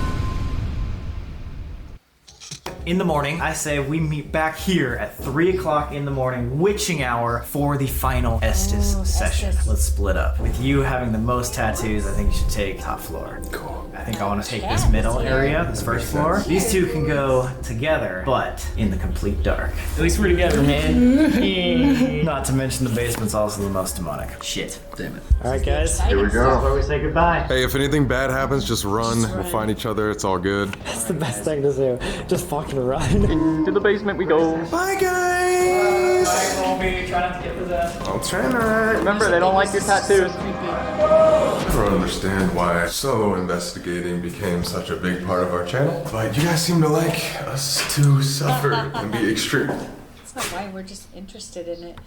In the morning, I say we meet back here at 3 o'clock in the morning, witching hour, for the final ESTES session. Let's split up. With you having the most tattoos, I think you should take top floor. Cool. I think I want to take this middle area, this first floor. These 2 can go together, but in the complete dark. At least we're together, man. Not to mention the basement's also the most demonic. Shit.
Damn it.
All right, guys.
Here we go.
Before we say goodbye.
Hey, if anything bad happens, just run. We'll find each other. It's all good.
That's the best thing to do. Just fucking run.
To the basement we go.
Bye, guys.
Bye, Colby. Try not to get possessed.
I'll try not.
Remember, they don't like your tattoos.
I don't understand why solo investigating became such a big part of our channel, but you guys seem to like us to suffer and be
That's not why, we're just interested in it.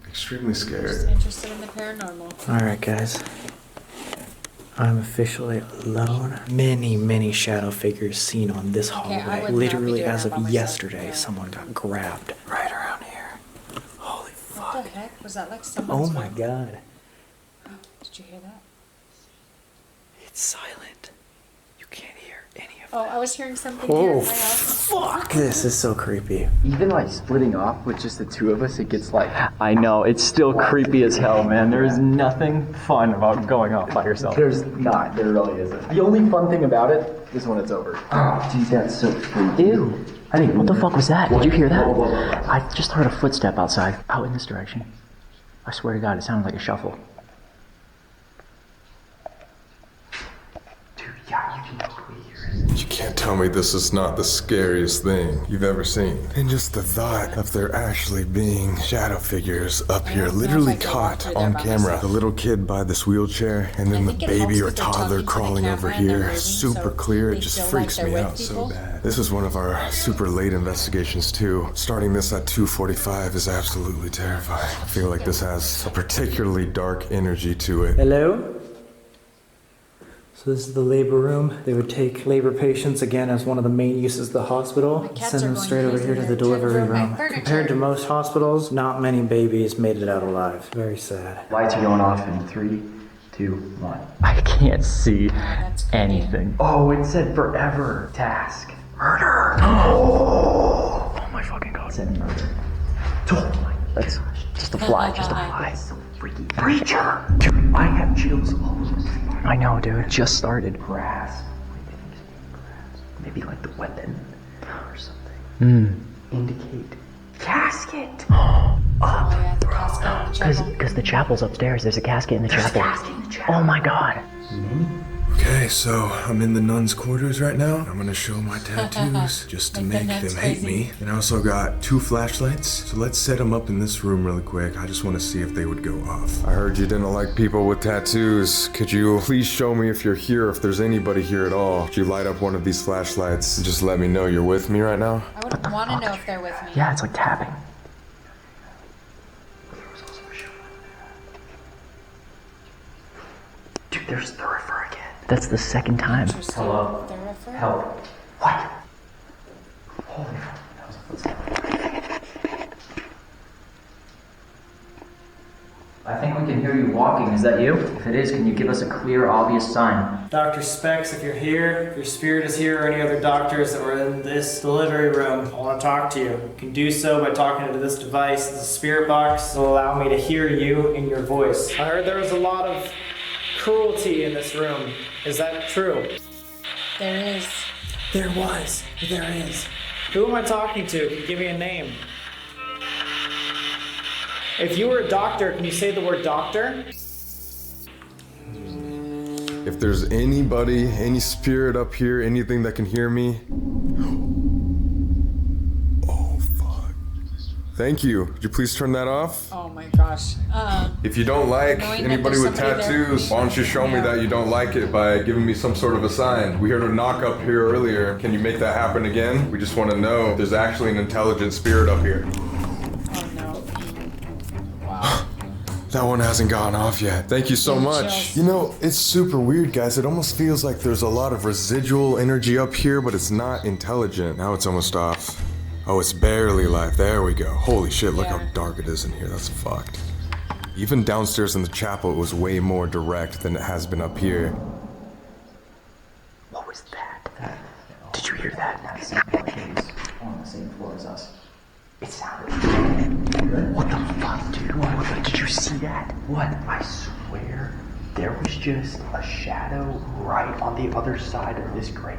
extremely
Just
scared.
interested in the paranormal.
All right, guys. I'm officially alone. Many shadow figures seen on this
I
hallway.
would not be
Literally,
doing
as
that
of
by myself.
yesterday,
Yeah.
someone got grabbed right around here. Holy fuck.
What the heck? Was that like
Oh
someone's
my
voice?
god.
Did you hear that?
It's silent. You can't hear any of
Oh, I was hearing something here in
Oh,
my house.
fuck. This is so creepy.
Even like splitting off with just the 2 of us, it gets like... I know, it's still creepy as hell, man. There is nothing fun about going off by yourself. There's not, there really isn't. The only fun thing about it is when it's over. Oh, dude, that's so freaky.
Ew. I think, what the fuck was that? Did you hear that? I just heard a footstep outside, out in this direction. I swear to God, it sounded like a shuffle.
Dude, yeah, you can totally hear it.
You can't tell me this is not the scariest thing you've ever seen. And just the thought of there actually being shadow figures up here, literally caught on camera. The little kid by this wheelchair, and then the
think it
baby or
helps 'cause they're
toddler
talking to the
crawling over
camera and they're
here,
moving,
super
so
clear. It
they
just
feel like
freaks
they're
me
with
out so
people.
bad. This is one of our super late investigations too. Starting this at 2:45 is absolutely terrifying. I feel like this has a particularly dark energy to it.
Hello? So this is the labor room. They would take labor patients again as one of the main uses of the hospital.
cats
Send
are
them
going
straight over
crazy
here to
here.
the delivery
Turn over my
room.
furniture.
Compared to most hospitals, not many babies made it out alive. Very sad.
Lights are going off in 3, 2, 1. I can't see
That's creepy.
anything. Oh, it said forever task. Murder! Oh my fucking god. It said murder. Oh my, that's just a fly, just a fly. It's so freaky. Preacher! Dude, I have chills all over my body. I know, dude. Just started. Grass. Maybe like the weapon or something. Indicate. Casket!
Oh, yeah, the casket in the chapel.
Because the chapel's upstairs. There's a casket in the chapel. Oh my God.
Okay, so I'm in the nuns' quarters right now. I'm gonna show my tattoos just to
Make the
make
nuns
them hate
crazy.
me. And I also got 2 flashlights, so let's set them up in this room really quick. I just want to see if they would go off. I heard you didn't like people with tattoos. Could you please show me if you're here, if there's anybody here at all? Could you light up one of these flashlights and just let me know you're with me right now?
I would want to know if they're with me.
Yeah, it's like tapping.
Dude, there's Thurifer again.
That's the second time.
Interesting.
Hello?
They're referring.
Help. What? Holy fuck, that was a footstep. I think we can hear you walking. Is that you? If it is, can you give us a clear, obvious sign?
Dr. Specs, if you're here, if your spirit is here, or any other doctors that were in this delivery room, I want to talk to you. You can do so by talking to this device. It's a spirit box. It'll allow me to hear you in your voice. I heard there was a lot of cruelty in this room. Is that true?
There is.
There was. There is.
Who am I talking to? Can you give me a name? If you were a doctor, can you say the word doctor?
If there's anybody, any spirit up here, anything that can hear me. Oh, fuck. Thank you. Would you please turn that off?
Oh my gosh.
If you don't like
Knowing that
anybody
there's
with
somebody there.
tattoos, why don't you show me that you don't like it by giving me some sort of a sign? We heard a knock up here earlier. Can you make that happen again? We just want to know if there's actually an intelligent spirit up here.
Oh no. Wow.
That one hasn't gone off yet. Thank you so much.
Chills.
You know, it's super weird, guys. It almost feels like there's a lot of residual energy up here, but it's not intelligent. Now it's almost off. Oh, it's barely live. There we go. Holy shit, look how dark it is in here. That's fucked. Even downstairs in the chapel, it was way more direct than it has been up here.
What was that? Did you hear that?
On the same floor as us.
It sounded. What the fuck, dude? What? Did you see that? What? I swear, there was just a shadow right on the other side of this grate.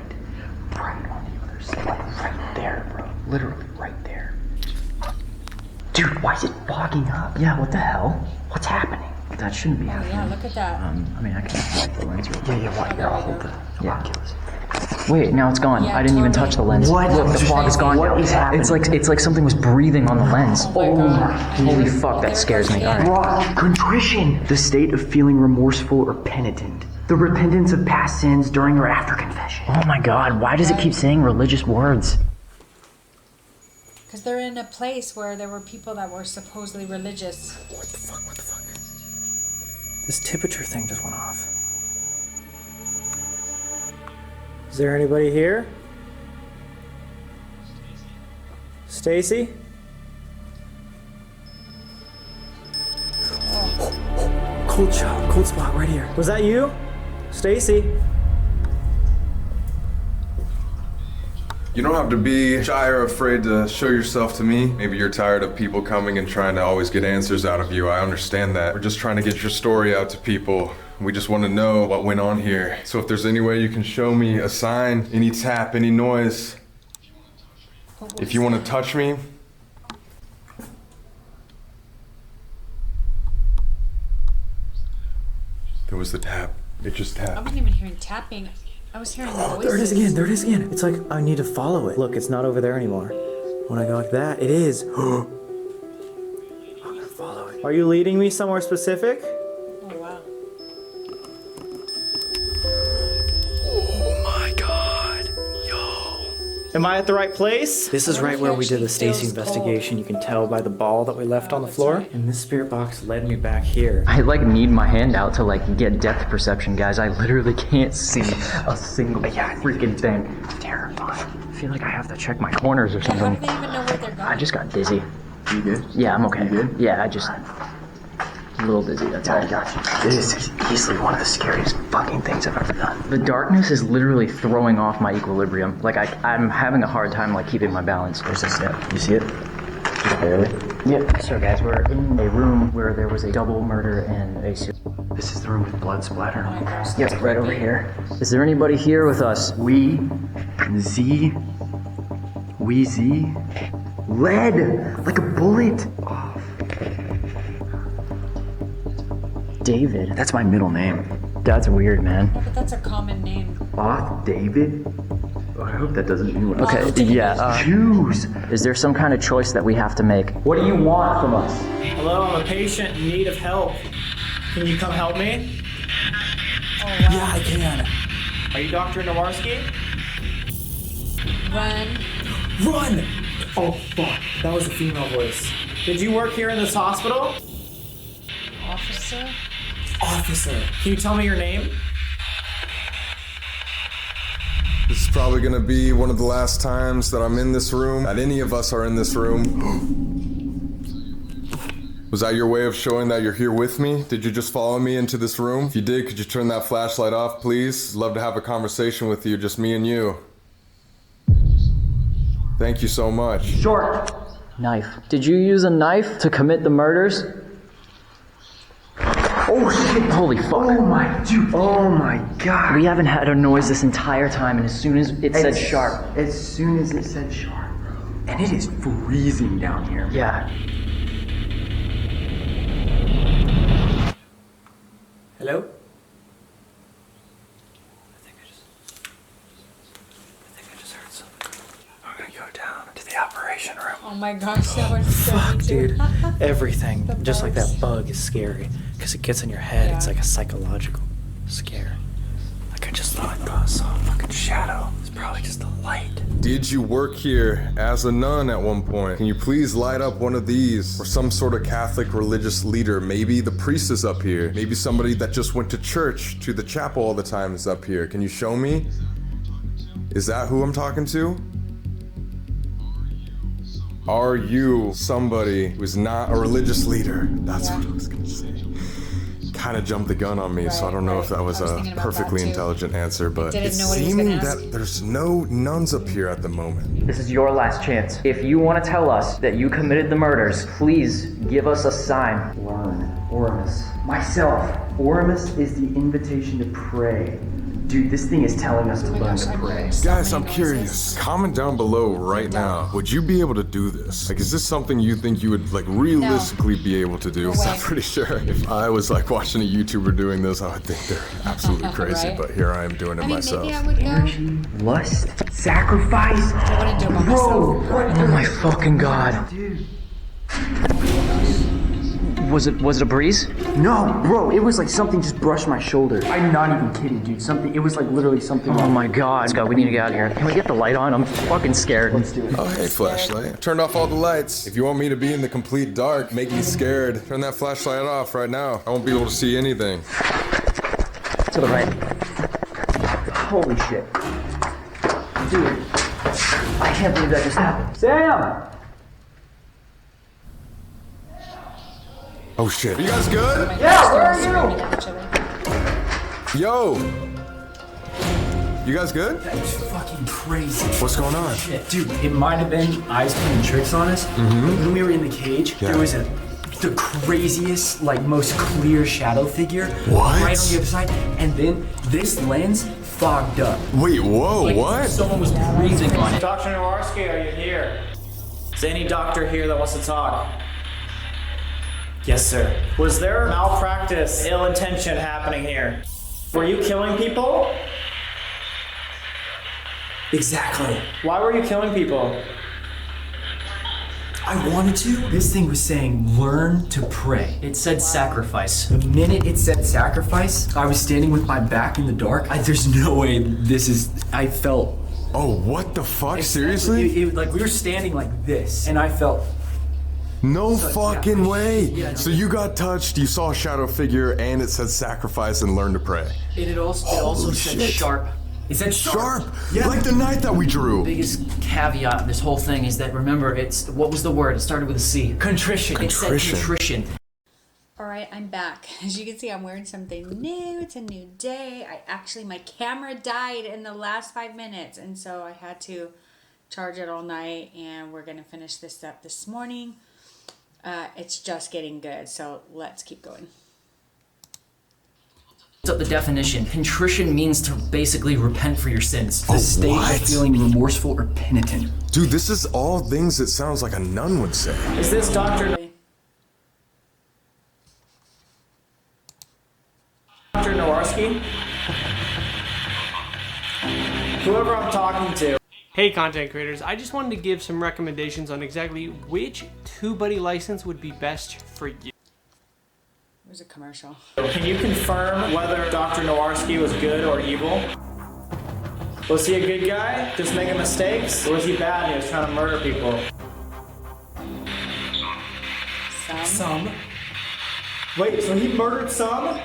Right on the other side. Like right there, bro. Literally right there. Dude, why is it fogging up? Yeah, what the hell? What's happening? That shouldn't be happening.
Yeah, look at that.
I mean, I can wipe the lens real quick. Yeah, wipe. Here, I'll hold the oculus. Wait, now it's gone.
Yeah,
I didn't even
totally.
touch the lens.
What?
Look, the fog is gone.
What is happening?
It's like something was breathing on the lens.
Oh my God.
Holy fuck, that scares me. Contrition. The state of feeling remorseful or penitent. The repentance of past sins during or after confession. Oh my God, why does it keep saying religious words?
Because they're in a place where there were people that were supposedly religious.
What the fuck? This temperature thing just went off. Is there anybody here? Stacy? Cold shot, cold spot right here. Was that you? Stacy?
You don't have to be shy or afraid to show yourself to me. Maybe you're tired of people coming and trying to always get answers out of you. I understand that. We're just trying to get your story out to people. We just want to know what went on here. So if there's any way you can show me a sign, any tap, any noise. If you want to touch me. There was the tap. It just
I
tapped.
wasn't even hearing tapping. I was hearing voices.
There it is again, there it is again. It's like, I need to follow it. Look, it's not over there anymore. When I go like that, it is. I'm gonna follow it. Are you leading me somewhere specific?
Oh, wow.
Oh my God. Yo. Am I at the right place? This is right where we did the Stacy investigation. You can tell by the ball that we left on the floor. And this spirit box led me back here.
I need my hand out to get depth perception, guys. I literally can't see a single freaking thing. Terrifying. I feel like I have to check my corners or
How
something.
do they even know where they're going?
I just got dizzy.
You good?
Yeah, I'm okay.
You good?
Yeah, I just a little dizzy. That's all. I got you. This is easily one of the scariest fucking things I've ever done. The darkness is literally throwing off my equilibrium. I'm having a hard time keeping my balance. There's a step. You see it? Just barely. Yep. So guys, we're in a room where there was a double murder and a. This is the room with blood splatter.
Oh my gosh, that's
Yep, right over here. Is there anybody here with us? We Z. Lead! Like a bullet! Oh. David. That's my middle name. That's weird, man.
No, but that's a common name.
Off David? Oh, I hope that doesn't mean what.
Okay,
choose! Is there some kind of choice that we have to make? What do you want from us?
Hello, I'm a patient in need of help. Can you come help me?
Oh, wow.
Yeah, I can.
Are you Dr. Nowarski?
Run.
Run! Oh, fuck. That was a female voice.
Did you work here in this hospital?
Officer?
Officer.
Can you tell me your name?
This is probably gonna be one of the last times that I'm in this room, that any of us are in this room. Was that your way of showing that you're here with me? Did you just follow me into this room? If you did, could you turn that flashlight off, please? Love to have a conversation with you, just me and you. Thank you so much.
Short. Knife. Did you use a knife to commit the murders? Oh Oh shit! Holy fuck! Oh my dude! Oh my god! We haven't had a noise this entire time, and as soon as it said sharp. As soon as it said sharp, bro. And it is freezing down here. Yeah.
Hello?
I think I just heard something. I'm gonna go down to the operation room.
Oh my gosh, that was so
Fuck,
cute.
dude. Everything, just like that bug, is scary because it gets in your head.
Yeah.
It's like a psychological scare. Like I just thought I saw a fucking shadow. It's probably just a light.
Did you work here as a nun at one point? Can you please light up one of these? Or some sort of Catholic religious leader? Maybe the priest is up here. Maybe somebody that just went to church, to the chapel all the time is up here. Can you show me? Is that who I'm talking to? Are you somebody who's not a religious leader? That's what I was gonna say. Kind of jumped the gun on me, so I don't know if that was a perfectly intelligent answer, but it's seeming that there's no nuns up here at the moment.
This is your last chance. If you want to tell us that you committed the murders, please give us a sign. Learn. Oramus. Myself. Oramus is the invitation to pray. Dude, this thing is telling us to learn to pray.
Guys, I'm curious. Comment down below right now. Would you be able to do this? Like, is this something you think you would, like, realistically be able to do? I'm pretty sure if I was, like, watching a YouTuber doing this, I would think they're absolutely crazy,
Right?
but here I am doing it myself.
Maybe I would go.
Energy, lust, sacrifice.
I wouldn't do it by myself.
Oh my fucking god. Dude. Was it a breeze? No, bro, it was like something just brushed my shoulder. I'm not even kidding, dude. It was like literally something. Oh my god. Let's go, we need to get out of here. Can we get the light on? I'm fucking scared. Let's do it.
Oh, hey, flashlight. Turned off all the lights. If you want me to be in the complete dark, make me scared, turn that flashlight off right now. I won't be able to see anything.
To the right. Holy shit. Dude. I can't believe that just happened. Sam!
Oh shit. Are you guys good?
Yeah, where are you?
Yo! You guys good?
That's fucking crazy.
What's going on?
Shit, dude, it might have been eyes playing tricks on us. When we were in the cage, there was the craziest, like, most clear shadow figure
What?
right on the other side, and then this lens fogged up.
Wait, whoa,
Like,
what?
Someone was breathing on it.
Dr. Nowarski, are you here? Is there any doctor here that wants to talk?
Yes, sir.
Was there malpractice, ill intention happening here? Were you killing people?
Exactly.
Why were you killing people?
I wanted to. This thing was saying, learn to pray.
It said sacrifice.
The minute it said sacrifice, I was standing with my back in the dark. There's no way this is, I felt.
Oh, what the fuck? Seriously?
Like, we were standing like this, and I felt.
No fucking way. So you got touched, you saw a shadow figure, and it said sacrifice and learn to pray.
It also
Holy
said
shit.
sharp. It said sharp.
Yeah. Like the night that we drew.
Biggest caveat of this whole thing is that, remember, it's, what was the word? It started with a C.
Contrition.
It said contrition.
All right, I'm back. As you can see, I'm wearing something new. It's a new day. My camera died in the last 5 minutes, and so I had to charge it all night, and we're gonna finish this up this morning. It's just getting good, so let's keep going.
So the definition, contrition means to basically repent for your sins.
The state of feeling remorseful or penitent.
Dude, this is all things that sounds like a nun would say.
Is this Dr. Nowarski? Whoever I'm talking to.
Hey content creators, I just wanted to give some recommendations on exactly which TubeBuddy license would be best for you.
There's a commercial.
Can you confirm whether Dr. Nowarski was good or evil? Was he a good guy, just making mistakes? Or was he bad and he was trying to murder people?
Some.
Wait, so he murdered some?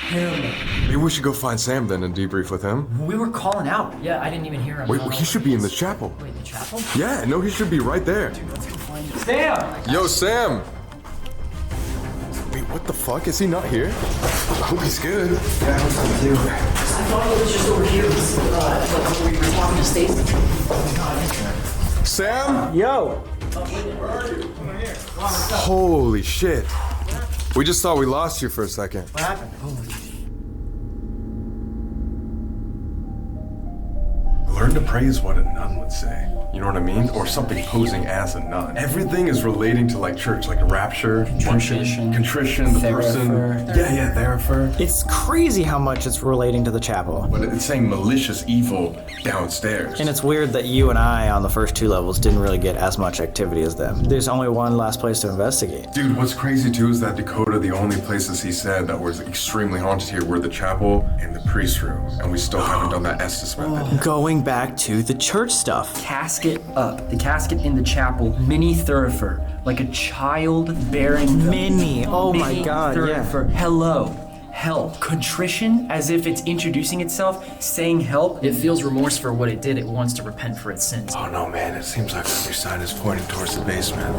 Him.
Maybe we should go find Sam then and debrief with him.
We were calling out.
Yeah, I didn't even hear him.
Wait, he should be in the chapel.
Wait, the chapel?
Yeah, no, he should be right there.
Dude, let's go find him.
Sam!
Yo, Sam! Wait, what the fuck? Is he not here? I hope he's good.
Yeah, I hope so too.
I thought it was just over here. Like when we were talking to Stacy.
Sam?
Yo!
Holy shit. We just thought we lost you for a second.
What happened?
Learn to pray is what a nun would say. You know what I mean? Or something posing as a nun. Everything is relating to like church, like a rapture, contrition, the person. Yeah, theraper.
It's crazy how much it's relating to the chapel.
But it's saying malicious evil downstairs.
And it's weird that you and I on the first 2 levels didn't really get as much activity as them. There's only one last place to investigate.
Dude, what's crazy too is that Dakota, the only places he said that was extremely haunted here were the chapel and the priest room. And we still haven't done that Estes method.
Going back to the church stuff.
Casket up. The casket in the chapel. Mini thurifer. Like a child bearing the
Mini. Oh my
mini
God,
thurifer.
yeah.
Hello. Help. Contrition, as if it's introducing itself, saying help.
It feels remorse for what it did. It wants to repent for its sins.
Oh no, man, it seems like every sign is pointing towards the basement.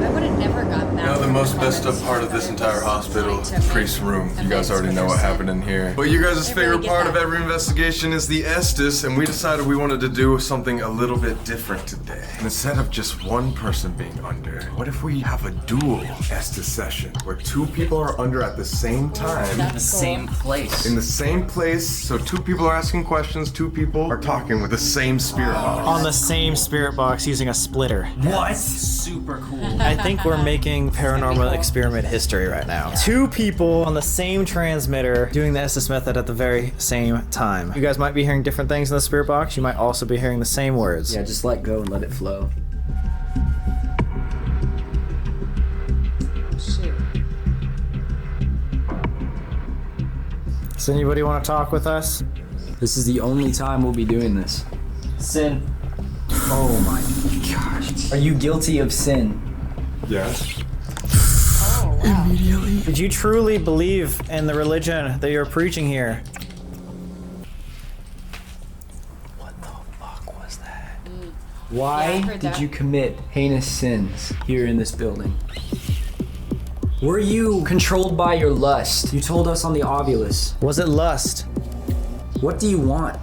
I would have never gotten that.
You know, the most messed up part of this entire hospital, the priest's room. You guys already know what happened in here. But you guys' favorite part of every investigation is the Estes, and we decided we wanted to do something a little bit different today. And instead of just one person being under, what if we have a dual Estes session where 2 people are under at the same time?
In the same place.
In the same place, so 2 people are asking questions, 2 people are talking with the same spirit box.
On the same spirit box using a splitter.
What? Super cool.
I think we're making paranormal experiment history right now. 2 people on the same transmitter doing the Estes method at the very same time. You guys might be hearing different things in the spirit box. You might also be hearing the same words.
Yeah, just let go and let it flow.
Shoot.
Does anybody want to talk with us?
This is the only time we'll be doing this. Sin. Oh my gosh. Are you guilty of sin?
Yes.
Oh, wow.
Immediately. Did you truly believe in the religion that you're preaching here?
What the fuck was that?
Yeah,
Why
I heard
did
that.
you commit heinous sins here in this building? Were you controlled by your lust? You told us on the Ovulus.
Was it lust?
What do you want?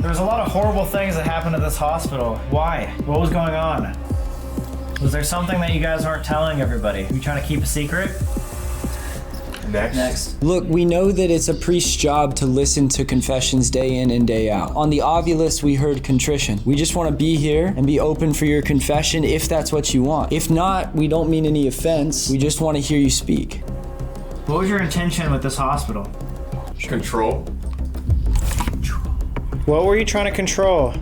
There was a lot of horrible things that happened at this hospital. Why? What was going on? Was there something that you guys aren't telling everybody? You trying to keep a secret?
Next.
Look, we know that it's a priest's job to listen to confessions day in and day out. On the Ovulus, we heard contrition. We just want to be here and be open for your confession if that's what you want. If not, we don't mean any offense. We just want to hear you speak.
What was your intention with this hospital?
Control.
What were you trying to control?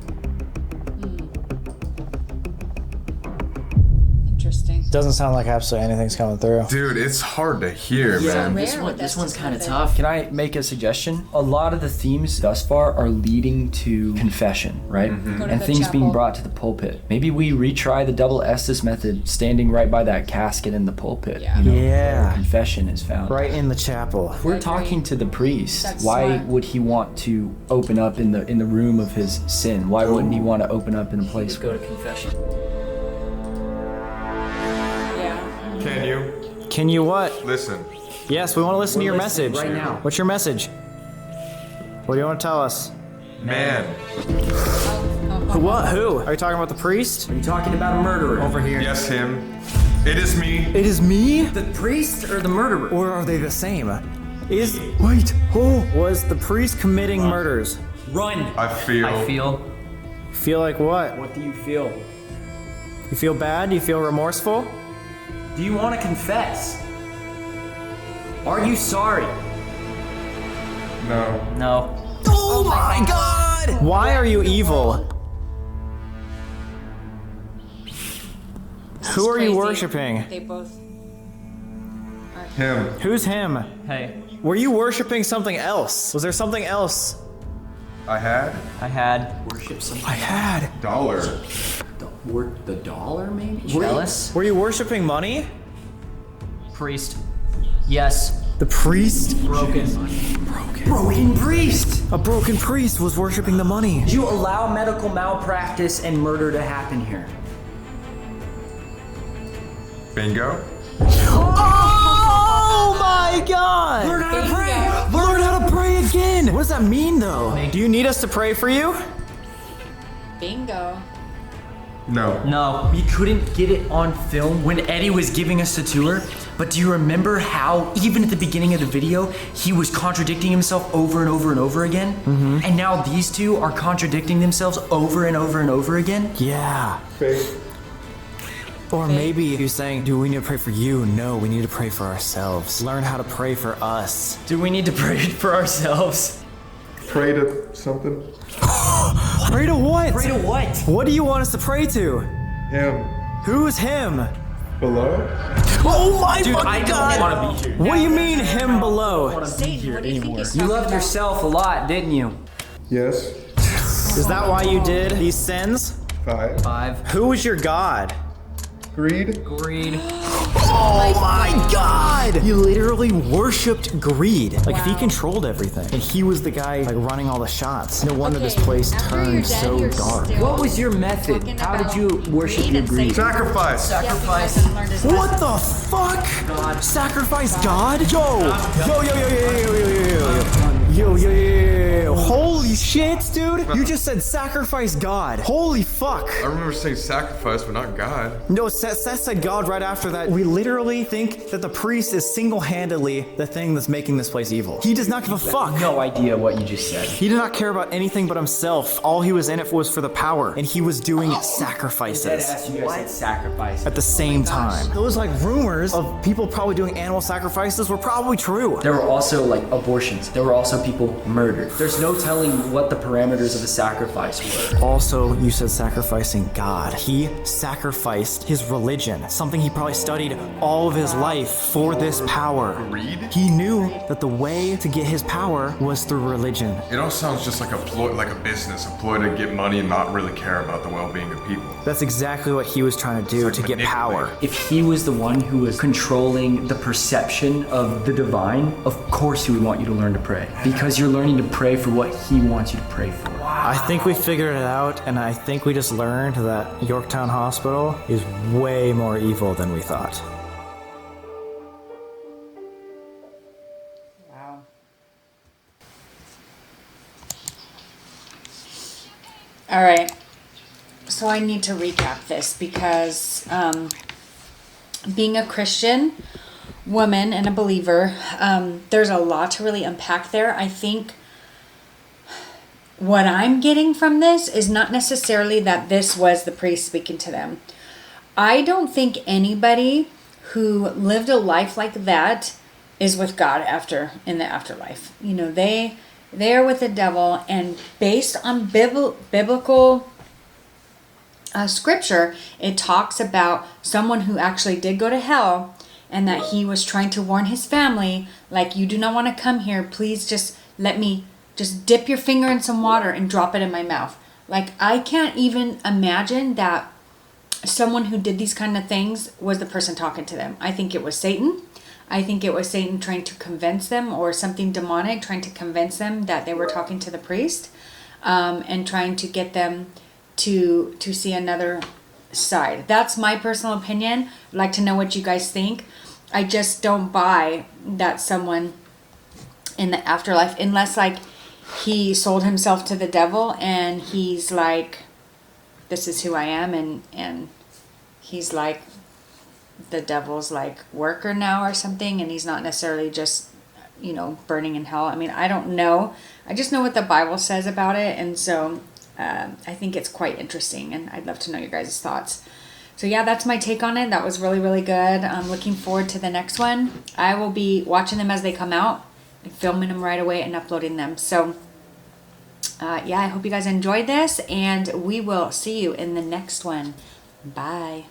Interesting.
Doesn't sound like absolutely anything's coming through.
Dude, it's hard to hear, man.
This one's kind of tough.
Can I make a suggestion? A lot of the themes thus far are leading to confession, right?
Go to
And
the
things being
chapel.
brought to the pulpit. Maybe we retry the double Estes method, standing right by that casket in the pulpit.
Yeah.
You know,
Yeah.
where confession is found.
Right in the chapel.
If we're talking to the priest,
That's
why
smart.
would he want to open up in the room of his sin? Why wouldn't he want to open up in a place?
Go to confession.
Yeah.
Can you?
Can you what?
Listen.
Yes, we want to listen to your
listening
message.
right now.
What's your message? What do you want to tell us?
Man.
What? Who? Are you talking about the priest?
Are you talking about a murderer?
Over here.
Yes, him. It is me.
It is me?
The priest or the murderer?
Or are they the same? Was the priest committing murders?
Run.
I feel.
Feel like what?
What do you feel?
You feel bad? You feel remorseful?
Do you want to confess? Are you sorry?
No.
No.
Oh my God! Why are you evil? Who are you
Crazy.
worshiping?
They both.
Him.
Who's him?
Hey,
Were you worshiping something else? Was there something else?
I had
I had
Worship something.
I had.
dollar.
The dollar, maybe?
jealous
Were you worshiping money?
priest. Yes.
The priest?
Broken.
Broken priest!
A broken priest was worshiping the money.
Did you allow medical malpractice and murder to happen here?
Bingo.
Oh my God!
Learn how to pray!
Learn how to pray again! What does that mean though? Do you need us to pray for you?
Bingo.
No.
No. We couldn't get it on film when Eddie was giving us the tour, but do you remember how, even at the beginning of the video, he was contradicting himself over and over and over again?
Mm-hmm.
And now these two are contradicting themselves over and over and over again?
Yeah.
Fake.
Or maybe he was saying, do we need to pray for you? No, we need to pray for ourselves. Learn how to pray for us.
Do we need to pray for ourselves?
Pray to something?
Pray to what?
Pray to what?
What do you want us to pray to?
Him.
Who's him?
Below?
Oh my
Dude,
fucking
I don't
God!
want to be here.
What do you mean him below?
Satan, what do you think he's
You
talking
loved
about?
yourself a lot, didn't you?
Yes.
Is that why you did these sins?
5.
5.
Who was your God?
Greed.
Greed.
Oh my God! You literally worshipped greed. Like if he controlled everything and he was the guy like running all the shots. No wonder this place
After you're
turned
dead,
so
you're
dark.
still
What was your method?
talking
How did
about
you worship your
and
greed?
Satan.
Sacrifice.
Sacrifice.
What the fuck?
God.
Sacrifice God? Yo. Holy shit, dude. You just said sacrifice God. Holy fuck.
I remember saying sacrifice, but not God.
No, Seth said God right after that. We literally think that the priest is single-handedly the thing that's making this place evil. He does not give a fuck.
No idea what you just said.
He did not care about anything but himself. All he was in it was for the power, and he was doing sacrifices
You guys said sacrifice.
at the same time. Those like rumors of people probably doing animal sacrifices were probably true.
There were also like abortions. There were also people murdered. There's no telling what the parameters of a sacrifice were.
Also, you said sacrificing God. He sacrificed his religion, something he probably studied all of his life for this power.
Greed?
He knew that the way to get his power was through religion.
It all sounds just like a ploy, like a business, a ploy to get money and not really care about the well-being of people.
That's exactly what he was trying to do
It's
to
like
get power.
If he was the one who was controlling the perception of the divine, of course he would want you to learn to pray. Because you're learning to pray for what he wants you to pray for.
I think we figured it out, and I think we just learned that Yorktown Hospital is way more evil than we thought.
Wow. All right. So I need to recap this because being a Christian woman and a believer, there's a lot to really unpack there. I think what I'm getting from this is not necessarily that this was the priest speaking to them. I don't think anybody who lived a life like that is with God in the afterlife. You know, they are with the devil, and based on biblical scripture, it talks about someone who actually did go to hell, and that he was trying to warn his family, like, you do not want to come here. Please just let me just dip your finger in some water and drop it in my mouth. Like, I can't even imagine that someone who did these kind of things was the person talking to them. I think it was Satan. I think it was Satan trying to convince them, or something demonic trying to convince them that they were talking to the priest, and trying to get them to see another side. That's my personal opinion. I'd like to know what you guys think. I just don't buy that someone in the afterlife, unless like he sold himself to the devil and he's like, this is who I am, and he's like the devil's like worker now or something, and he's not necessarily just, you know, burning in hell. I mean, I don't know. I just know what the Bible says about it, and so I think it's quite interesting, and I'd love to know your guys' thoughts. So yeah, that's my take on it. That was really, really good. I'm looking forward to the next one. I will be watching them as they come out, and filming them right away and uploading them. So yeah, I hope you guys enjoyed this, and we will see you in the next one. Bye.